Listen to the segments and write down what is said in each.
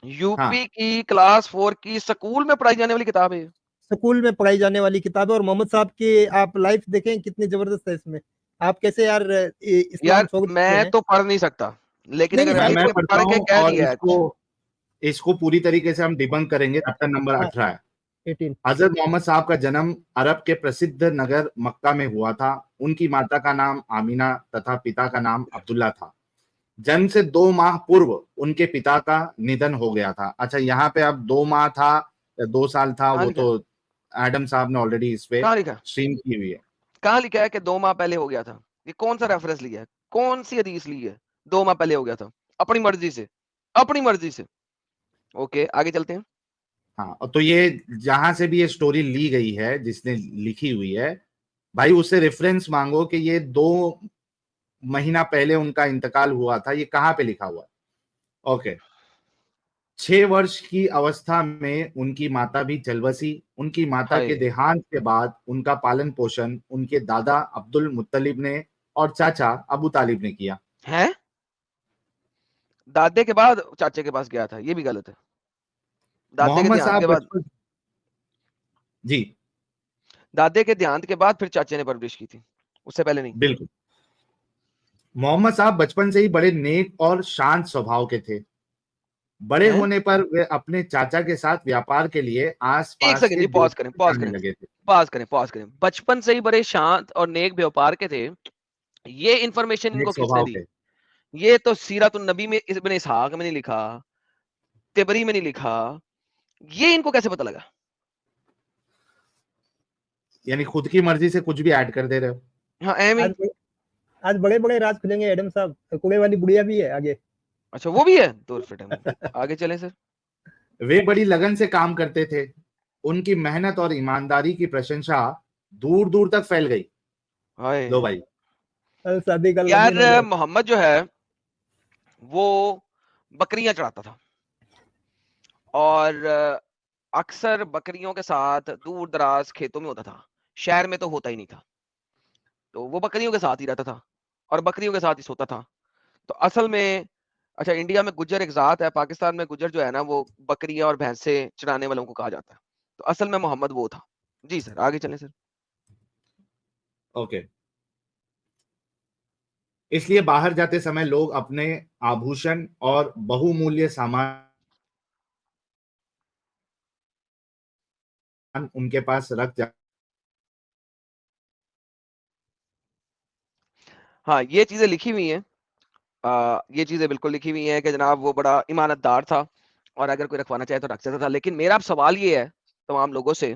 हाँ, यूपी की क्लास 4 की स्कूल में पढ़ाई जाने वाली किताब है। स्कूल में पढ़ाई जाने वाली किताब है। और मोहम्मद साहब की आप लाइफ देखें कितनी जबरदस्त है इसमें। आप कैसे यार इस्लाम यार छोड़ देते मैं हैं। तो पढ़ नहीं सकता, लेकिन नहीं नहीं अगर भाई, किसी मैं ने पढ़ता पढ़ के हूँ कह और दिया है इसको कुछ। इसको पूरी तरीके से हम डिबंक करेंगे। चैप्टर नंबर हाँ, 18 है। 18। हजरत मोहम्मद साहब का जन्म अरब के प्रसिद्ध नगर मक्का में हुआ था। उनकी माता का नाम आमीना तथा पिता का नाम अब्दुल्ला था। जन्म से 2 माह पूर्व उनके पिता का निधन हो गया था। अच्छा, यहाँ पे अब 2 माह था या 2 साल था, कहाँ वो लिखा तो है? एडम साहब ने ऑलरेडी इस पे कहाँ लिखा है? स्ट्रीम की हुई है। कहाँ लिखा है कि 2 माह पहले हो गया था? ये कौन सा रेफरेंस लिया है? कौन सी हदीस ली है? 2 माह पहले हो गया था। अपनी मर्जी से, अपनी मर्जी से। ओके, आगे चलते हैं। हाँ, तो ये जहां से भी ये स्टोरी ली गई है, जिसने लिखी हुई है, भाई उससे रेफरेंस मांगो कि ये 2 महीना पहले उनका इंतकाल हुआ था, ये कहाँ पे लिखा हुआ है। ओके। 6 वर्ष की अवस्था में उनकी माता भी चल बसी। उनकी माता के हाय देहांत के बाद उनका पालन पोषण उनके दादा अब्दुल मुत्तलिब ने और चाचा अबू तालिब ने किया। हैं? दादे के बाद चाचे के पास गया था, ये भी गलत है। दादे के मोहम्मद देहांत साहब के बाद, बचपन जी दादे के देहांत के बाद फिर चाचे ने परवरिश की थी, उससे पहले नहीं। बिल्कुल। मोहम्मद साहब बचपन से ही बड़े नेक और शांत स्वभाव के थे। बड़े हैं? होने पर वे अपने चाचा के साथ व्यापार के लिए एक आसपास सेकंड के जी, देशों में जाने लगे थे। पॉज करें। बचपन से ही बड़े शांत और नेक व्यापार के थे। ये इंफॉर्मेशन नेक इनको किसने स्वभाव दी? के। ये तो सीरतुन नबी में इब्न इसहाक में नहीं लिखा, तिबरी में नहीं लिखा। ये इनको कैसे पता लगा? यानी खुद की मर्जी से कुछ भी ऐड कर दे रहे हो। हाँ, एम ही। आज आज बड़े बड़े राज खुलेंगे एडम साहब। कुड़े वाली बुढ़िया भी है आगे। अच्छा, वो भी है तो फिर हम आगे चलें सर। वे बड़ी लगन से काम करते थे। उनकी मेहनत और ईमानदारी की प्रशंसा दूर दूर तक फैल गई। लो हाय। भाई। शादी का यार लगन हो गया। मोहम्मद जो है वो बकरियां चढ़ाता था, और अक्सर बकरियों के साथ दूर दराज खेतों में होता था। शहर में तो होता ही नहीं था। तो वो बकरियों के साथ ही रहता था और बकरियों के साथ ही सोता था। तो असल में, अच्छा, इंडिया में गुज्जर एक जात है, पाकिस्तान में गुज्जर जो है ना वो बकरियां और भैंसे चराने वालों को कहा जाता है। तो असल में मोहम्मद वो था। जी सर, आगे चलें सर। ओके। इसलिए बाहर जाते समय लोग अपने आभूषण और बहुमूल्य सामान उनके पास रख जा। हाँ, ये चीजें लिखी हुई हैं। ये चीजें बिल्कुल लिखी हुई हैं कि जनाब वो बड़ा ईमानतदार था, और अगर कोई रखवाना चाहे तो रख सकता था। लेकिन मेरा अब सवाल ये है तमाम लोगों से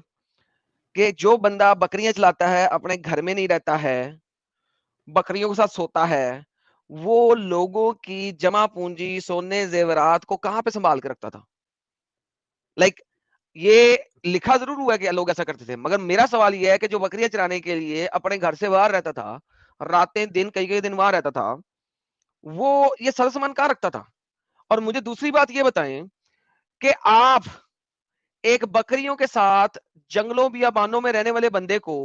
कि जो बंदा बकरियां चलाता है, अपने घर में नहीं रहता है, बकरियों के साथ सोता है, वो लोगों की जमा पूंजी, सोने जेवरात को कहाँ पे संभाल के रखता था? लाइक, ये लिखा जरूर हुआ है कि लोग ऐसा करते थे, मगर मेरा सवाल ये है कि जो बकरियां चराने के लिए अपने घर से बाहर रहता था, रातें दिन कई कई दिन वहां रहता था, वो ये सारा सामान कहाँ रखता था? और मुझे दूसरी बात ये बताएं कि आप एक बकरियों के साथ जंगलों बियाबानों में रहने वाले बंदे को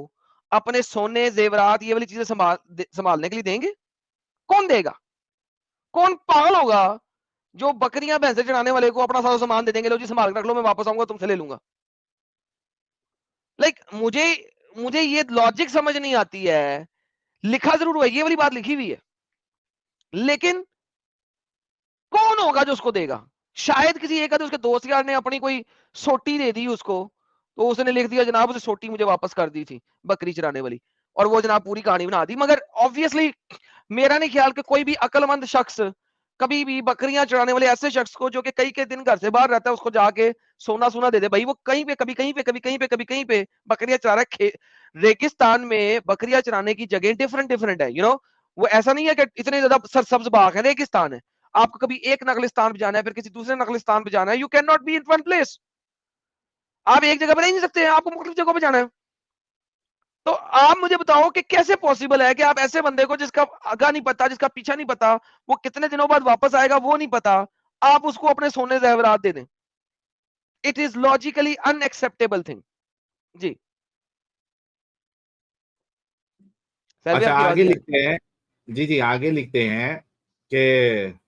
अपने सोने जेवरात ये वाली चीजें संभालने के लिए देंगे? कौन देगा? कौन पागल होगा जो बकरियां भैंसे चढ़ाने वाले को अपना सारा सामान दे देंगे, लो जी संभाल के रख लो, मैं वापस आऊंगा तुमसे ले लूंगा? लाइक, मुझे मुझे ये लॉजिक समझ नहीं आती है। लिखा जरूर हुआ है, ये वाली बात लिखी हुई है, लेकिन कौन होगा जो उसको देगा? शायद किसी एक आधे उसके दोस्त यार ने अपनी कोई सोटी दे दी उसको, तो उसने लिख दिया जनाब उसे सोटी मुझे वापस कर दी थी बकरी चराने वाली, और वो जनाब पूरी कहानी बना दी। मगर ऑब्वियसली मेरा नहीं ख्याल कि कोई भी अक्लमंद शख्स कभी भी बकरियां चराने वाले ऐसे शख्स को जो कि कई के दिन घर से बाहर रहता है उसको जाके सोना सोना दे दे। भाई वो कहीं पे कभी कहीं पे कभी कहीं पे कभी कहीं पे बकरियां चरा रहा है। रेगिस्तान में बकरियां चराने की जगह डिफरेंट डिफरेंट है, वो ऐसा नहीं है कि इतने ज्यादा सरसब्ज बाग है, रेगिस्तान है। आपको कभी एक नगलिस्तान पे जाना है, फिर किसी दूसरे नगलिस्तान पे जाना है, you can not be in one place. आप एक जगह पे रह नहीं सकते हैं, आपको मुख्तलिफ जगहों पे जाना है। तो आप मुझे बताओ कि कैसे पॉसिबल है कि आप ऐसे बंदे को जिसका आगा नहीं पता, जिसका पीछा नहीं पता, वो कितने दिनों बाद वापस आएगा वो नहीं पता, आप उसको अपने सोने जेवरात दे दें? It is logically unacceptable thing. जी सर, भी अच्छा, आपकी आवाज आगे नहीं आ रही। लिखते हैं। जी जी, आगे लिखते हैं कि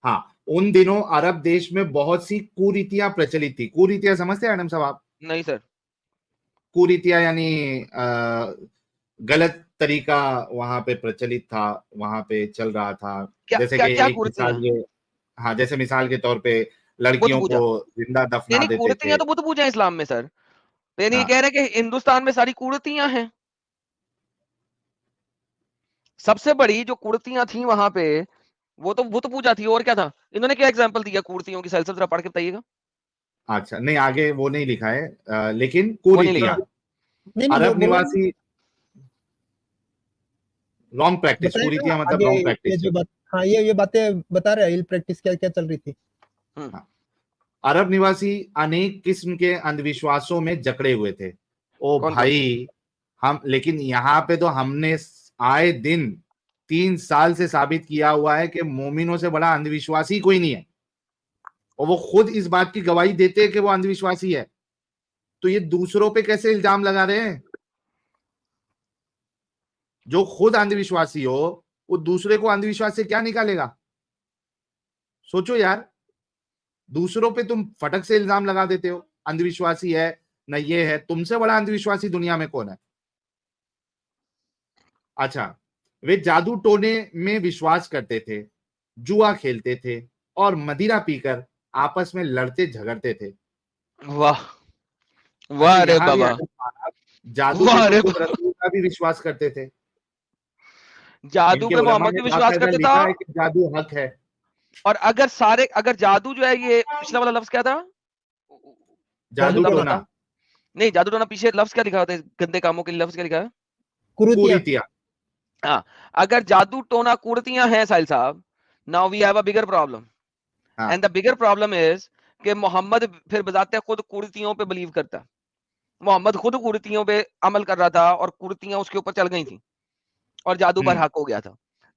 हाँ, उन दिनों अरब देश में बहुत सी कुरीतियां प्रचलित थी। कुरीतियां समझते हैं आनंद साहब आप? नहीं सर। कुरीतियां यानी गलत तरीका वहां पे प्रचलित था, वहां पे चल रहा था। क्या जैसे क्या कि क्या एक कुर्तियां? मिसाल के, हाँ, जैसे मिसाल के तौर पे बुद्ध लड़कियों पूजा? को जिंदा नहीं दफना नहीं, देते थे। कुर्तियां तो बुद्ध पूजा है इस्लाम में सर। यानी ये हाँ, कह रहे हैं कि हिंदुस्तान में सारी कुर्तियां हैं। सबसे बड़ी जो कुर्तियां थी वहां पे वो तो बुद्ध पूजा थी, और क्या था? इन्होंने क्या एग्जांपल दिया कुर्तियों की? सेल्स जरा पढ़ के बताइएगा। अच्छा, नहीं आगे वो नहीं लिखा है, लेकिन वो नहीं कुरीतियां, लिखा। हाँ, नहीं अरब बोला निवासी, रॉन्ग प्रैक्टिस, बताएगा कुरीतियां मतलब आगे। रॉन्ग ये प्रैक्टिस। जो बात, हाँ ये बातें बता रहे हैं, इल प्रैक्टिस क्या क्या चल रही थी। हम्म। हाँ, अरब निवासी अनेक किस्म के अंधविश्वासों में जकड़े हुए थे। ओ कौन कौन से? भाई, हम लेकिन यहाँ पे तो हमने आए दिन 3 साल से साबित किया हुआ है कि मोमिनों से बड़ा अंधविश्वासी कोई नहीं है, और वो खुद इस बात की गवाही देते हैं कि वो अंधविश्वासी है। तो ये दूसरों पे कैसे इल्जाम लगा रहे हैं? जो खुद अंधविश्वासी हो वो दूसरे को अंधविश्वास से क्या निकालेगा? सोचो यार, दूसरों पे तुम फटक से इल्जाम लगा देते हो, अंधविश्वासी है न ये है। तुमसे बड़ा अंधविश्वासी दुनिया में कौन है? अच्छा, वे जादू टोने में विश्वास करते थे, जुआ खेलते थे और मदिरा पीकर आपस में लड़ते झगड़ते थे। वाह अच्छा, वाह रे यहां भी बाबा, आनंद साहब जादू पे वाह तो रे खुद बाबा। रसूल का भी विश्वास करते थे। जादू इनके पे उलमा मोहम्मद ने भी विश्वास बाकायदा करते था। लिखा है कि जादू हक है। और अगर जादू जो है, ये पिछला वाला लफ्ज क्या था? जादू मुद्दा टोना, बताता। टोना, नहीं, जादू टोना पीछे लफ्ज क्या लिखा होता है? गंदे कामों के लिए लफ्ज क्या लिखा है? कुरीतियां। कुरीतियां। हाँ। अगर जादू टोना कुर्तियां हैं साहिल साहब, now we have a bigger problem. हाँ, and the bigger problem is कि मोहम्मद फिर बताते खुद कुर्तियों पे बिलीव करता है। मोहम्मद खुद कुर्तियों पे अमल कर रहा था और कुर्तियां उसके ऊपर चल गई थी और जादू पर हक हो गया था।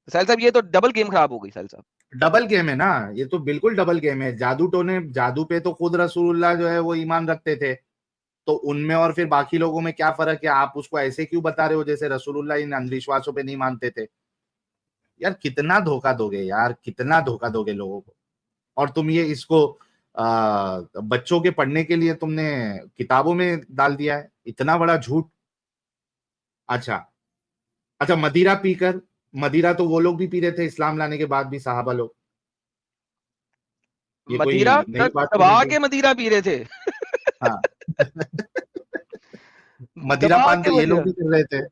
साहिल साहब, ये तो डबल गेम खराब हो गई साहिल साहब। डबल गेम है ना, ये तो बिल्कुल डबल गेम है। जादू टोने, जादू पे तो खुद रसूलुल्लाह जो है वो ईमान रखते थे, तो उनमें और फिर बाकी लोगों में क्या फर्क है? आप उसको ऐसे क्यों बता रहे हो जैसे रसूलुल्लाह इन अंधविश्वासों पे नहीं मानते थे? यार कितना धोखा दोगे यार, कितना धोखा दोगे लोगों को। और तुम ये इसको बच्चों के पढ़ने के लिए तुमने किताबों में डाल दिया है, इतना बड़ा झूठ। अच्छा, अच्छा, मदिरा पीकर, मदिरा तो वो लोग भी पी रहे थे इस्लाम लाने के बाद भी, साहबा लोग। ये मदिरा कोई नई बात तो दबा नहीं है। के मदिरा पी रहे थे। हाँ। मदिरा दबा पान तो के ये लोग मदिरा। भी कर रहे थे।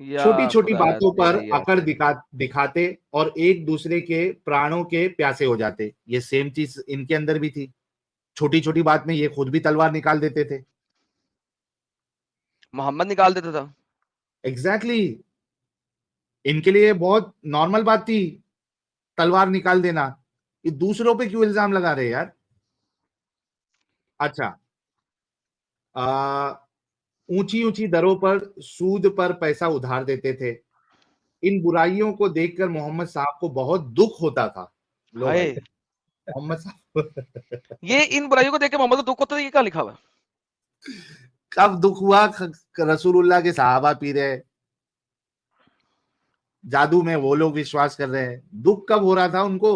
या छोटी छोटी खुदाया बातों पर तेरी अकड़ ऐसी। दिखाते और एक दूसरे के प्राणों के प्यासे हो जाते। ये सेम चीज इनके अंदर भी थी। छोटी छोटी बात में ये खुद भी तलवार निकाल देते थे। मोहम्मद निकाल देता था। एग्जैक्टली exactly, इनके लिए बहुत नॉर्मल बात थी तलवार निकाल देना। ये दूसरों पे क्यों इल्जाम लगा रहे हैं यार? अच्छा, ऊंची ऊंची दरों पर सूद पर पैसा उधार देते थे। इन बुराइयों को देखकर मोहम्मद साहब को बहुत दुख होता था। लो भाई, हाय, मोहम्मद साहब ये इन बुराइयों को देख के मोहम्मद को दुख होता था, ये क्या लिखा हुआ है? कब दुख हुआ? रसूलुल्लाह के सहाबा पी रहे, जादू में वो लोग विश्वास कर रहे हैं, दुख कब हो रहा था उनको?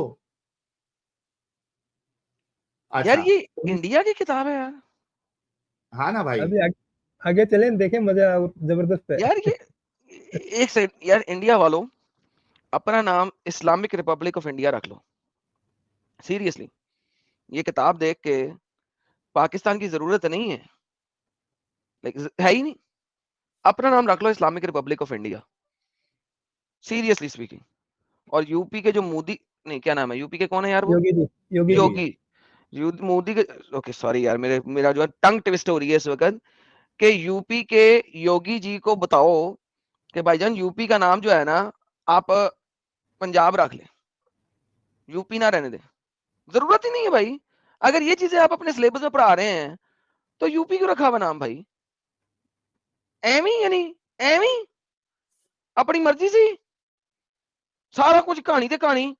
यार अच्छा, ये इंडिया की किताब है यार। हाँ ना भाई। अभी आगे चलें, देखें, मजा जबरदस्त है। यार ये एक सेकंड यार, इंडिया वालों, अपना नाम इस्लामिक रिपब्लिक ऑफ इंडिया रख लो। सीरियसली, ये किताब देख के पाकिस्तान की जरूरत नहीं है, है ही नहीं। अपना नाम रख लो Islamic Republic of India, seriously speaking. और यूपी के जो मोदी, नहीं क्या नाम है यूपी के, कौन है यार वो? योगी जी, योगी जी। योगी। मोदी के, ओके सॉरी यार, मेरा जो है टंग ट्विस्ट हो रही है इस वक्त, कि यूपी के योगी जी को बताओ कि भाईजान यूपी का नाम जो है ना, आप पंजाब रख ले, यूपी ना रहने दे। जरूरत ही नहीं है भाई। अगर ये चीजें आप अपने सिलेबस में पढ़ा रहे हैं तो यूपी क्यों रखा हुआ नाम भाई? एमी यानी एमी, अपनी मर्जी से सारा कुछ कहानी ते कहानी।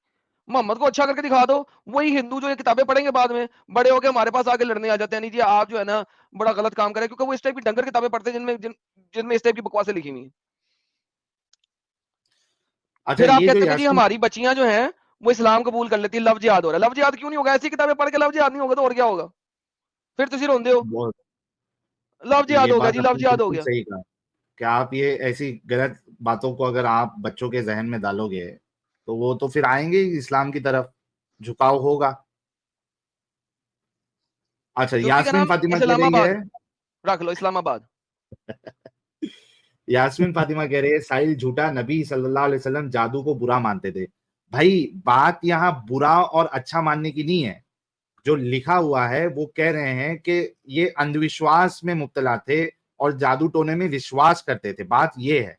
मोहम्मद को अच्छा करके दिखा दो, वही हिंदू जो ये किताबें पढ़ेंगे बाद में बड़े होकर हमारे पास आके लड़ने आ जाते हैं, नहीं जी आप जो है ना बड़ा गलत काम करें, क्योंकि वो इस टाइप की डंगर किताबें पढ़ते हैं जिनमें इस टाइप की बकवासें लिखी हुई हैं। अच्छा, फिर आप ये जो कहते हैं कि जी यासीन, हमारी बच्चियां जो हैं वो इस्लाम कबूल कर लेती है, लव जिहाद हो रहा है। लव जिहाद क्यों नहीं होगा? ऐसी किताबें पढ़ के लव जिहाद नहीं होगा तो और क्या होगा? फिर तुसी रोंदे हो, बहुत लव जिहाद ये हो गया बात जी, लव आपने जिहाद हो बिल्कुल गया। सही कहा कि आप ये ऐसी गलत बातों को अगर आप बच्चों के जहन में डालोगे तो वो तो फिर आएंगे ही इस्लाम की तरफ, झुकाव होगा। अच्छा, जुत्ती का यास्मीन नाम फातिमा कह रही है इस्लामाबाद रख लो, इस्लामाबाद। यास्मीन फातिमा कह रही है साहिल झूठा, नबी सल्लल्लाहु अलैहि वसल्लम जादू को बुरा मानते थे। भाई बात यहाँ बुरा और अच्छा मानने की नहीं है, जो लिखा हुआ है वो कह रहे हैं कि ये अंधविश्वास में मुब्तला थे और जादू टोने में विश्वास करते थे, बात ये है।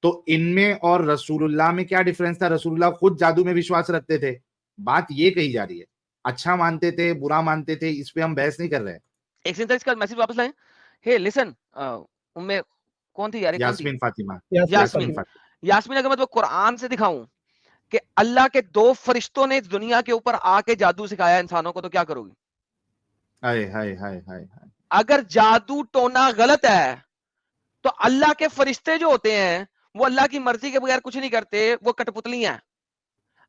तो इनमें और रसूलुल्लाह में क्या डिफरेंस था? रसूलुल्लाह खुद जादू में विश्वास रखते थे, बात ये कही जा रही है। अच्छा मानते थे, बुरा मानते थे, इस पे हम बहस नहीं कर रहे हैं। एक सेकंड इसका मैसेज वापस लाएं। हे लिसन, उनमें कौन थी यार, ये कौन थी? यास्मीन फातिमा, यास्मीन यास्मीन यास्मीन। फातिमा। यास्मीन, अगर मैं तो कुरान से दिखाऊं कि अल्लाह के 2 फरिश्तों ने इस दुनिया के ऊपर आके जादू सिखाया इंसानों को, तो क्या करोगी? हाय हाय हाय हाय हाय। अगर जादू टोना गलत है तो अल्लाह के फरिश्ते जो होते हैं वो अल्लाह की मर्जी के बगैर कुछ नहीं करते, वो कठपुतली हैं।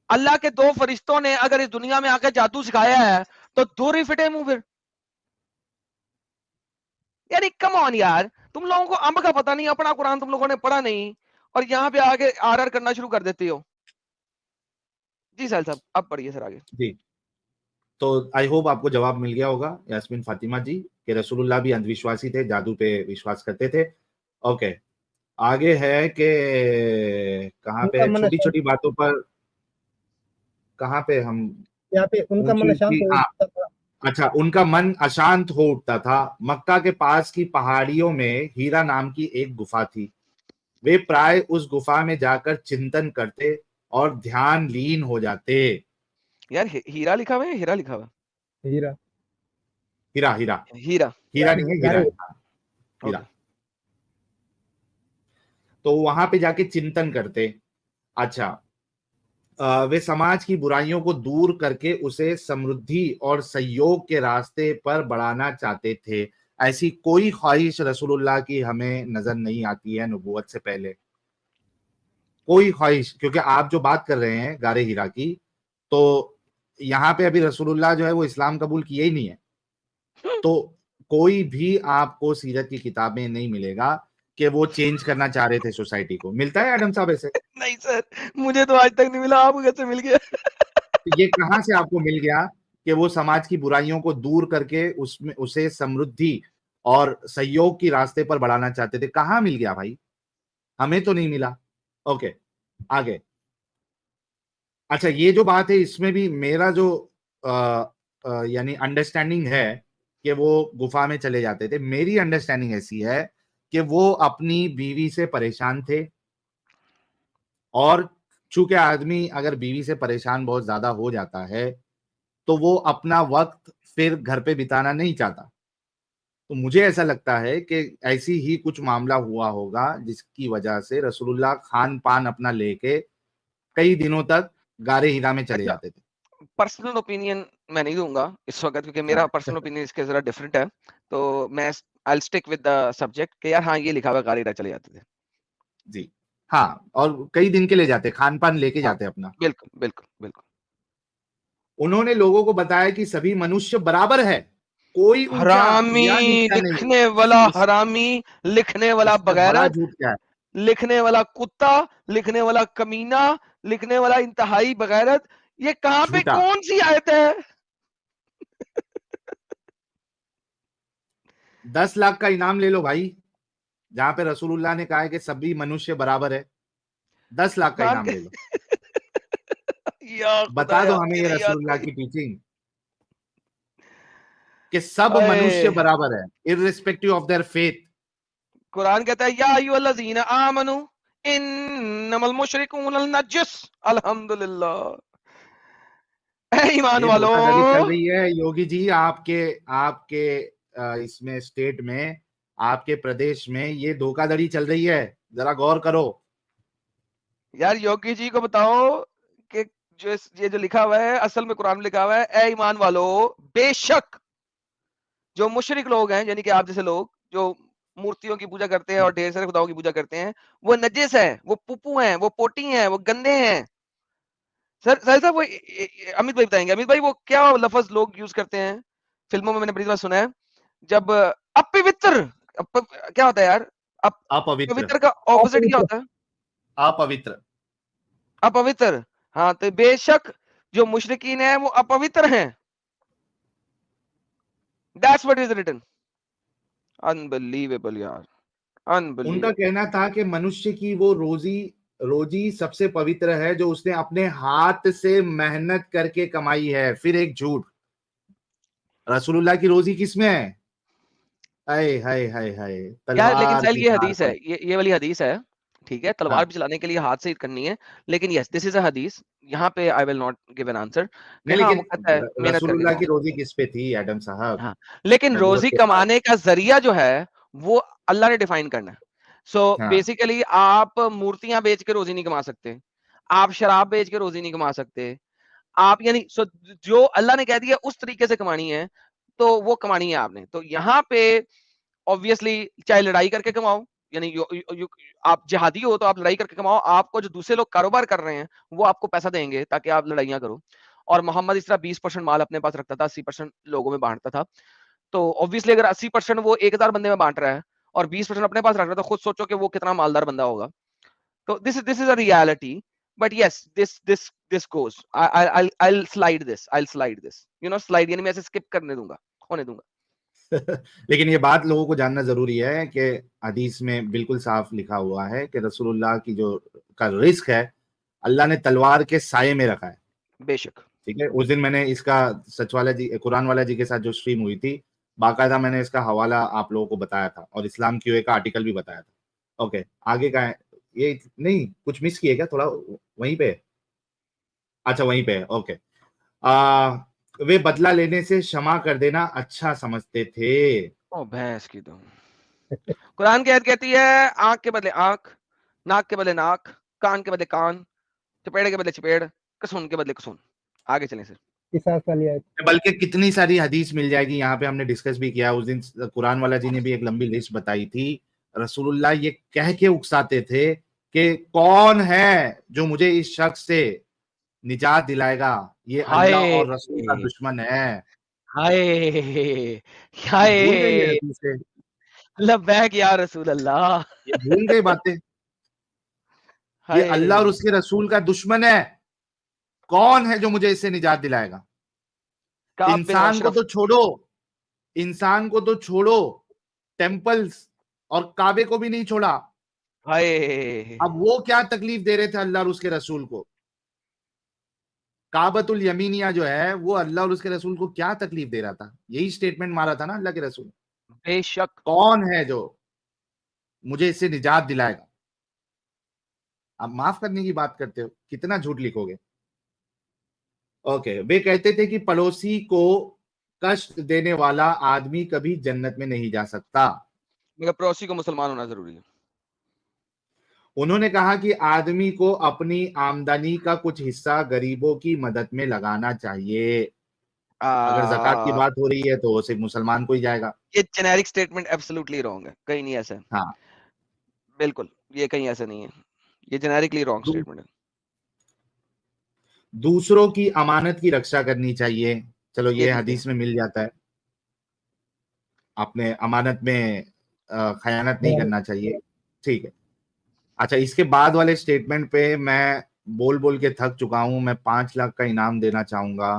अल्लाह के 2 फरिश्तों ने अगर इस दुनिया में आकर जादू सिखाया है तो दूर ही फिटे मुंह। फिर यार कम ऑन यार, तुम लोगों को अंब का पता नहीं, अपना कुरान तुम लोगों ने पढ़ा नहीं और यहाँ पे आगे आर करना शुरू कर देते हो। जी साहिल साहब, अब पढ़िए सर आगे। जी, तो आई होप आपको जवाब मिल गया होगा यास्मीन फातिमा जी कि रसूलुल्लाह भी अंधविश्वासी थे, जादू पे विश्वास करते थे। ओके, आगे है कि कहाँ पे उनका है, मन छोटी अशांत, छोटी बातों पर कहाँ पे हम यहाँ पे उनका मन ऊंची अशांत ऊंची, हो हाँ, जाता था। अच्छा, उनका मन अशांत हो उठता था। मक्का के पास की पहाड़ियों में हीरा नाम की एक गुफा थी। वे प्राय उस गुफा में जाकर चिंतन करते और ध्यान लीन हो जाते। यार हीरा लिखा हुआ है, हीरा लिखा हुआ हीरा, हीरा हीरा, है? हीरा, हीरा नहीं है, हीरा है, हाँ, हीरा। ओके। तो वहां पे जाके चिंतन करते। अच्छा, वे समाज की बुराइयों को दूर करके उसे समृद्धि और सहयोग के रास्ते पर बढ़ाना चाहते थे। ऐसी कोई ख्वाहिश रसूलुल्लाह की हमें नजर नहीं आती है नबूवत से पहले, कोई ख्वाहिश। क्योंकि आप जो बात कर रहे हैं गारे हीरा की, तो यहाँ पे अभी रसूलुल्लाह जो है वो इस्लाम कबूल किए ही नहीं है। तो कोई भी आपको सीरत की किताबें नहीं मिलेगा कि वो चेंज करना चाह रहे थे सोसाइटी को। मिलता है एडम साहब ऐसे? नहीं सर, मुझे तो आज तक नहीं मिला, आपको कैसे मिल गया? ये कहां से आपको मिल गया कि वो समाज की बुराइयों को दूर करके उसमें उसे समृद्धि और सहयोग की रास्ते पर बढ़ाना चाहते थे? कहां मिल गया भाई? हमें तो नहीं मिला। ओके, आगे। अच्छा, ये जो बात है इसमें भी मेरा जो यानी अंडरस्टैंडिंग है कि वो गुफा में चले जाते थे, मेरी अंडरस्टैंडिंग ऐसी है कि वो अपनी बीवी से परेशान थे। और चूंकि आदमी अगर बीवी से परेशान बहुत ज्यादा हो जाता है तो वो अपना वक्त फिर घर पे बिताना नहीं चाहता। तो मुझे ऐसा लगता है कि ऐसी ही कुछ मामला हुआ होगा जिसकी वजह से रसूलुल्लाह खान पान अपना लेके कई दिनों तक गारे हिरा में चले अच्छा, जाते थे। पर्सनल ओपिनियन मैं नहीं दूंगा इस वक्त, क्योंकि मेरा पर्सनल ओपिनियन इसके जरा डिफरेंट है। तो मैं I stick with the subject कि यार हाँ, ये लिखा हुआ गाड़ी चले जाते थे। जी, हाँ, और कई दिन के लिए जाते, खान पान लेके हाँ, जाते अपना। बिल्कुल बिल्कुल बिल्कुल। उन्होंने लोगों को बताया कि सभी मनुष्य बराबर है, कोई ऊंचा या हरामी नीचा नहीं। लिखने वाला, इस हरामी लिखने वाला, इससे बड़ा बगैरत झूठ क्या है? लिखने वाला, कुत्ता लिखने वाला, कमीना लिखने वाला, इंतहाई बगैरत। ये कहां पे झूठा। कौन सी आयत है? 10 लाख का इनाम ले लो भाई, जहां पे रसूलुल्लाह ने कहा है कि सभी मनुष्य बराबर है। 10 लाख का कुरान इनाम के ले लो। या बता दो खुदाया, हमें ये मेरे याद रसूलुल्लाह कोई। की टीचिंग कि सब मनुष्य अरे, बराबर है irrespective of their faith. Quran कहता है या अय्युहल्लज़ीना आमनू इन्नमल मुशरिकून नजस। अल्हम्दुलिल्लाह। ए ईमान ये धोखाधड़ी चल वालों, रही है योगी जी, आपके आपके इसमें स्टेट में, आपके प्रदेश में ये धोखाधड़ी चल रही है, जरा गौर करो। यार योगी जी को बताओ कि ये जो लिखा हुआ है असल में कुरान में लिखा हुआ है, ए ईमान वालों, बेशक जो मुशरिक लोग हैं, यानी कि आप जैसे लोग जो मूर्तियों की पूजा करते हैं और ढेर सारे खुदाओं की पूजा करते हैं, वो नजिस है, वो पुप्पू हैं, वो पोटी हैं, वो गंदे हैं। सर साहब वो अमित भाई बताएंगे। अमित भाई वो क्या लफ्ज लोग यूज करते हैं फिल्मों में, मैंने बड़ी बार सुना है, जब अपवित्र, क्या होता है यार? अपवित्र। पवित्र का ऑपोजिट क्या होता है? अपवित्र। अपवित्र। हाँ, तो बेशक जो मुशरिकीन है वो अपवित्र हैं। That's what is written. Unbelievable यार, उनका अनबिलीवेबल। कहना था कि मनुष्य की वो रोजी रोजी सबसे पवित्र है जो उसने अपने हाथ से मेहनत करके कमाई है। फिर एक झूठ, रसूलुल्लाह की रोजी किसमें है? हाय हाय हाय हाय, यार लेकिन तलवार साहिल की ये धार हदीस है, पर। ये वाली हदीस है, ठीक है, तलवार हाँ, भी चलाने के लिए हाथ से ही करनी है, लेकिन यस दिस इज अ हदीस। यहाँ पे I will not give an answer कि नहीं हाँ लेकिन वो कहता है मेहनत करके रसूलुल्लाह कमाओ। की रोजी किस पे थी एडम साहब? हाँ, लेकिन नबूवत रोजी के बाद। कमाने का जरिया जो है वो अल्लाह ने डिफाइन करना है। सो हाँ, बेसिकली आप मूर्तियां बेच के रोजी नहीं कमा सकते, आप शराब बेच के रोजी नहीं कमा सकते, आप यानी सो जो अल्लाह ने कह दिया उस तरीके से कमानी है, तो वो कमानी है आपने। तो यहाँ पे ऑब्वियसली चाहे लड़ाई करके कमाओ, यानी आप जिहादी हो तो आप लड़ाई करके कमाओ, आपको जो दूसरे लोग कारोबार कर रहे हैं वो आपको पैसा देंगे ताकि आप लड़ाइयां करो। और मोहम्मद इस तरह 20% माल अपने पास रखता था, 80% लोगों में बांटता था। तो ऑब्वियसली अगर 80% वो 1000 बंदे में बांट रहा है और 20% अपने पास रख रहा है, तो खुद सोचो कि वो कितना मालदार बंदा होगा। तो this is a reality. But yes this goes, I'll slide this, slide यानी मैं ऐसे स्किप करने दूंगा, होने दूंगा। लेकिन ये बात लोगों को जानना जरूरी है कि हदीस में बिल्कुल साफ लिखा हुआ है कि रसूलुल्लाह की जो का रिस्क है अल्लाह ने तलवार के साये में रखा है। बेशक। ठीक है, उस दिन मैंने इसका सच वाला जी, कुरान वाला जी के साथ जो स्ट्रीम हुई थी, बाकायदा मैंने इसका हवाला आप लोगों को बताया था और इस्लाम क्यूए का आर्टिकल भी बताया था। ओके, आगे का है ये? नहीं, कुछ मिस किए क्या? थोड़ा वहीं पे है? अच्छा, वहीं पे है। ओके। वे बदला लेने से क्षमा कर देना अच्छा समझते थे। ओ भैंस की तो कुरान की आयत कहती है आंख के बदले आंख, नाक के बदले नाक, कान के बदले कान, चपेड़े के बदले चपेड़, कसून के बदले कसून। आगे चलें सर। किसास वाली आयत। बल्कि कितनी सारी हदीस मिल जाएगी यहाँ पे, हमने डिस्कस भी किया उस दिन। कुरान वाला जी ने भी एक लंबी लिस्ट बताई थी। रसूलुल्लाह ये कह के उकसाते थे कि कौन है जो मुझे इस शख्स से निजात दिलाएगा, ये अल्लाह हाय और रसूल का दुश्मन है। हाय ये भूल गए ये हाय, हदीसें, लब्बैक या रसूल अल्लाह। ये भूल गए बातें। ये अल्लाह और हाय उसके रसूल का दुश्मन है। कौन है जो मुझे इससे निजात दिलाएगा? काब बिन इंसान को अशरफ। तो छोड़ो, इंसान को तो छोड़ो, टेम्पल्स और काबे को भी नहीं छोड़ा। हाय अब वो क्या तकलीफ दे रहे थे अल्लाह और उसके रसूल को? काबतुल यमीनिया जो है वो अल्लाह और उसके रसूल को क्या तकलीफ दे रहा था? यही स्टेटमेंट मारा था ना अल्लाह के रसूल, बेशक। कौन है जो मुझे इससे निजात दिलाएगा? आप माफ करने की बात करते हो, कितना झूठ लिखोगे? ओके, वे कहते थे कि पड़ोसी को कष्ट देने वाला आदमी कभी जन्नत में नहीं जा सकता। मगर पड़ोसी को मुसलमान होना जरूरी है। उन्होंने कहा कि आदमी को अपनी आमदनी का कुछ हिस्सा गरीबों की मदद में लगाना चाहिए। अगर ज़कात की आ, बात हो रही है तो वो सिर्फ मुसलमान को ही जाएगा। ये जेनेरिक स्टेटमेंट एब्सोल्युटली रॉन्ग है, कहीं नहीं ऐसा है। हाँ। बिल्कुल, ये कहीं ऐसा नहीं है, ये जेनेरिकली रॉन्ग दू, स्टेटमेंट है। दूसरों की अमानत की रक्षा करनी चाहिए। चलो, ये ये ठीक है। हदीस में मिल जाता है। अपने अमानत में खयानत नहीं करना चाहिए। ठीक है। अच्छा, इसके बाद वाले स्टेटमेंट पे मैं बोल बोल के थक चुका हूं। मैं 5 लाख का इनाम देना चाहूंगा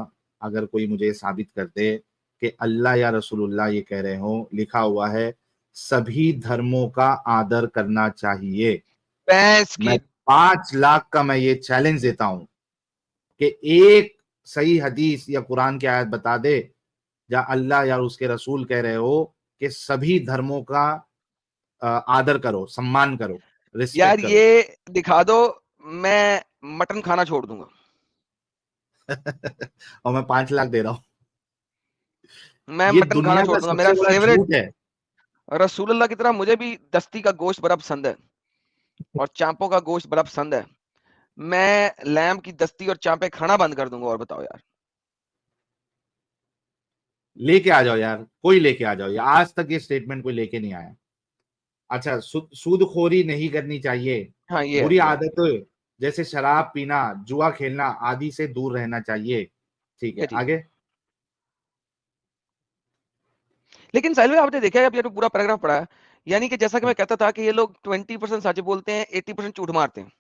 अगर कोई मुझे साबित कर दे कि अल्लाह या रसूलुल्लाह ये कह रहे हो। लिखा हुआ है सभी धर्मों का आदर करना चाहिए। भैंस मैं की 5 लाख का मैं ये चैलेंज देता हूं कि एक सही हदीस या कुरान की आयत बता दे जहां अल्लाह या उसके रसूल कह रहे हो कि सभी धर्मों का आदर करो, सम्मान करो, यार, रिस्पेक्ट करो। ये दिखा दो, मैं मटन खाना छोड़ दूंगा। और मैं 5 लाख दे रहा हूं। मैं ये मटन खाना दुनिया छोड़ का दूंगा, मेरा सबसे बड़ा फेवरेट। झूठ है। रसूलुल्लाह की तरह मुझे भी दस्ती का गोश्त बड़ा पसंद है और चांपों का गोश्त बड़ा पसंद है। मैं लैम्प की दस्ती और चांपे खाना बंद कर दूंगा। और बताओ यार। लेके आ जाओ यार, कोई लेके आ जाओ। ये आज तक ये स्टेटमेंट कोई लेके नहीं आया। अच्छा, सूदखोरी नहीं करनी चाहिए। हाँ, ये है, बुरी ये है। आदत जैसे शराब पीना, जुआ खेलना आदि से दूर रहना चाहिए। ठीक है, ये ठीक है। आगे। लेकिन साहिल भाई आपने देखा है, अभी आपने पूरा पैराग्राफ पढ़ा है, यानी कि जैसा कि मैं कहता था कि ये लोग 20% सच बोलते हैं, 80% झूठ मारते हैं।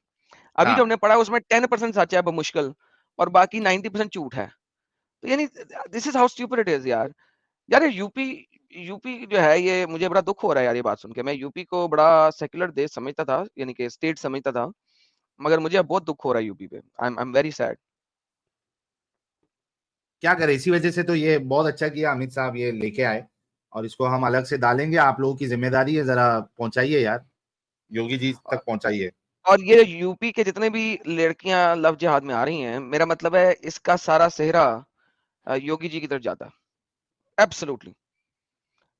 अभी जो हाँ, हमने पढ़ा उसमें 10% सच है बमुश्किल, और बाकी 90% झूठ है। तो यानी this is how stupid it is यार। यार ये यूपी यूपी जो है, ये मुझे बड़ा दुख हो रहा है यार ये बात सुन के। मैं यूपी को बड़ा सेक्युलर देश समझता था, यानी कि स्टेट समझता था, मगर मुझे अब बहुत दुख हो रहा है यूपी पे। I am very sad. क्या करें, इसी वजह से तो ये बहुत अच्छा किया अमित साहब ये लेके आए, और इसको हम अलग से डालेंगे। आप लोगों की जिम्मेदारी है, जरा पहुंचाइए यार, योगी जी तक पहुंचाइए। और ये यूपी के जितने भी लड़कियां लव जिहाद में आ रही हैं, मेरा मतलब है इसका सारा सेहरा योगी जी की तरफ जाता है। एब्सोल्युटली।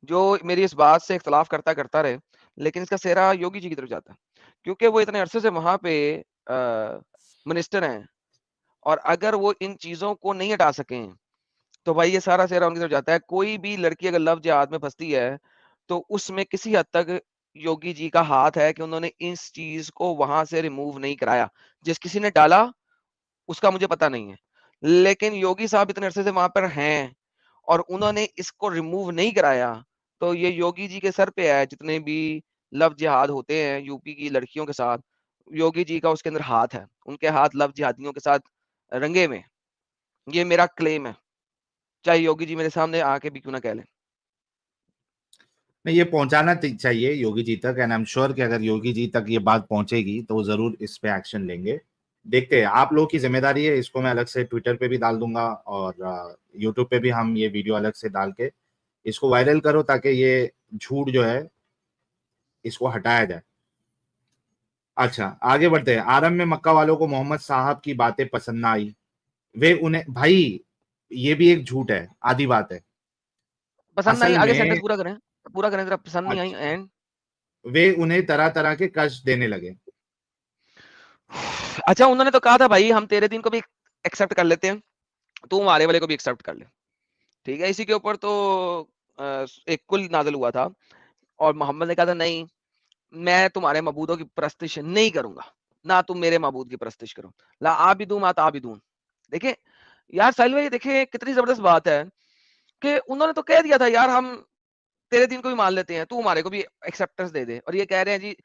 जो मेरी इस बात से इख्तलाफ करता करता रहे, लेकिन इसका सेहरा योगी जी की तरफ जाता है, क्योंकि वो इतने अरसे से वहां पे मिनिस्टर हैं, और अगर वो इन चीजों को नहीं हटा सके, तो भाई ये सारा सेहरा उनकी तरफ जाता है। कोई भी लड़की अगर लव जिहाद में फंसती है, तो उसमें किसी हद तक योगी जी का हाथ है कि उन्होंने इस चीज को वहां से रिमूव नहीं कराया। जिस किसी ने डाला उसका मुझे पता नहीं है, लेकिन योगी साहब इतने अरसे से वहां पर हैं और उन्होंने इसको रिमूव नहीं कराया, तो ये योगी जी के सर पे है। जितने भी लव जिहाद होते हैं यूपी की लड़कियों के साथ, योगी जी का उसके अंदर हाथ है, उनके हाथ लव जिहादियों के साथ रंगे में। ये मेरा क्लेम है, चाहे योगी जी मेरे सामने आके भी क्यों ना कह लें। नहीं, ये पहुंचाना चाहिए योगी जी तक, एंड आई एम श्योर कि अगर योगी जी तक ये बात पहुंचेगी तो वो जरूर इस पे एक्शन लेंगे। देखते हैं, आप लोगों की जिम्मेदारी है। इसको मैं अलग से ट्विटर पे भी डाल दूंगा, और यूट्यूब पे भी हम ये वीडियो अलग से डाल के इसको वायरल करो, ताकि ये झूठ जो है इसको हटाया जाए। अच्छा, आगे बढ़ते हैं। आरंभ में मक्का वालों को मोहम्मद साहब की बातें पसंद ना आई। वे उन्हें, भाई ये भी एक झूठ है, आधी बात है। पसंद नहीं, असल आगे सेंटेंस में, पूरा करें, पूरा करें जरा। पसंद नहीं आई अच्छा, एंड वे उन्हें तरह तरह के कष्ट देने लगे। अच्छा, उन्होंने तो कहा था भाई हम तेरे दिन को भी एक्सेप्ट कर लेते हैं, तू हमारे वाले को भी एक्सेप्ट कर ले। ठीक है, इसी के ऊपर तो एक कुल नाज़िल हुआ था, और मोहम्मद ने कहा था नहीं, मैं तुम्हारे मबूदों की परस्तिश नहीं करूंगा, ना तुम मेरे मबूद की परस्तिश करो, ला आ भी दूं माता आ भी दूं। देखिए यार साहिल भाई, देखिए कितनी जबरदस्त बात है कि उन्होंने तो कह दिया था यार हम तेरे दिन को भी मान लेते हैं, तू हमारे को भी एक्सेप्टेंस दे दे। और ये कह रहे हैं जी,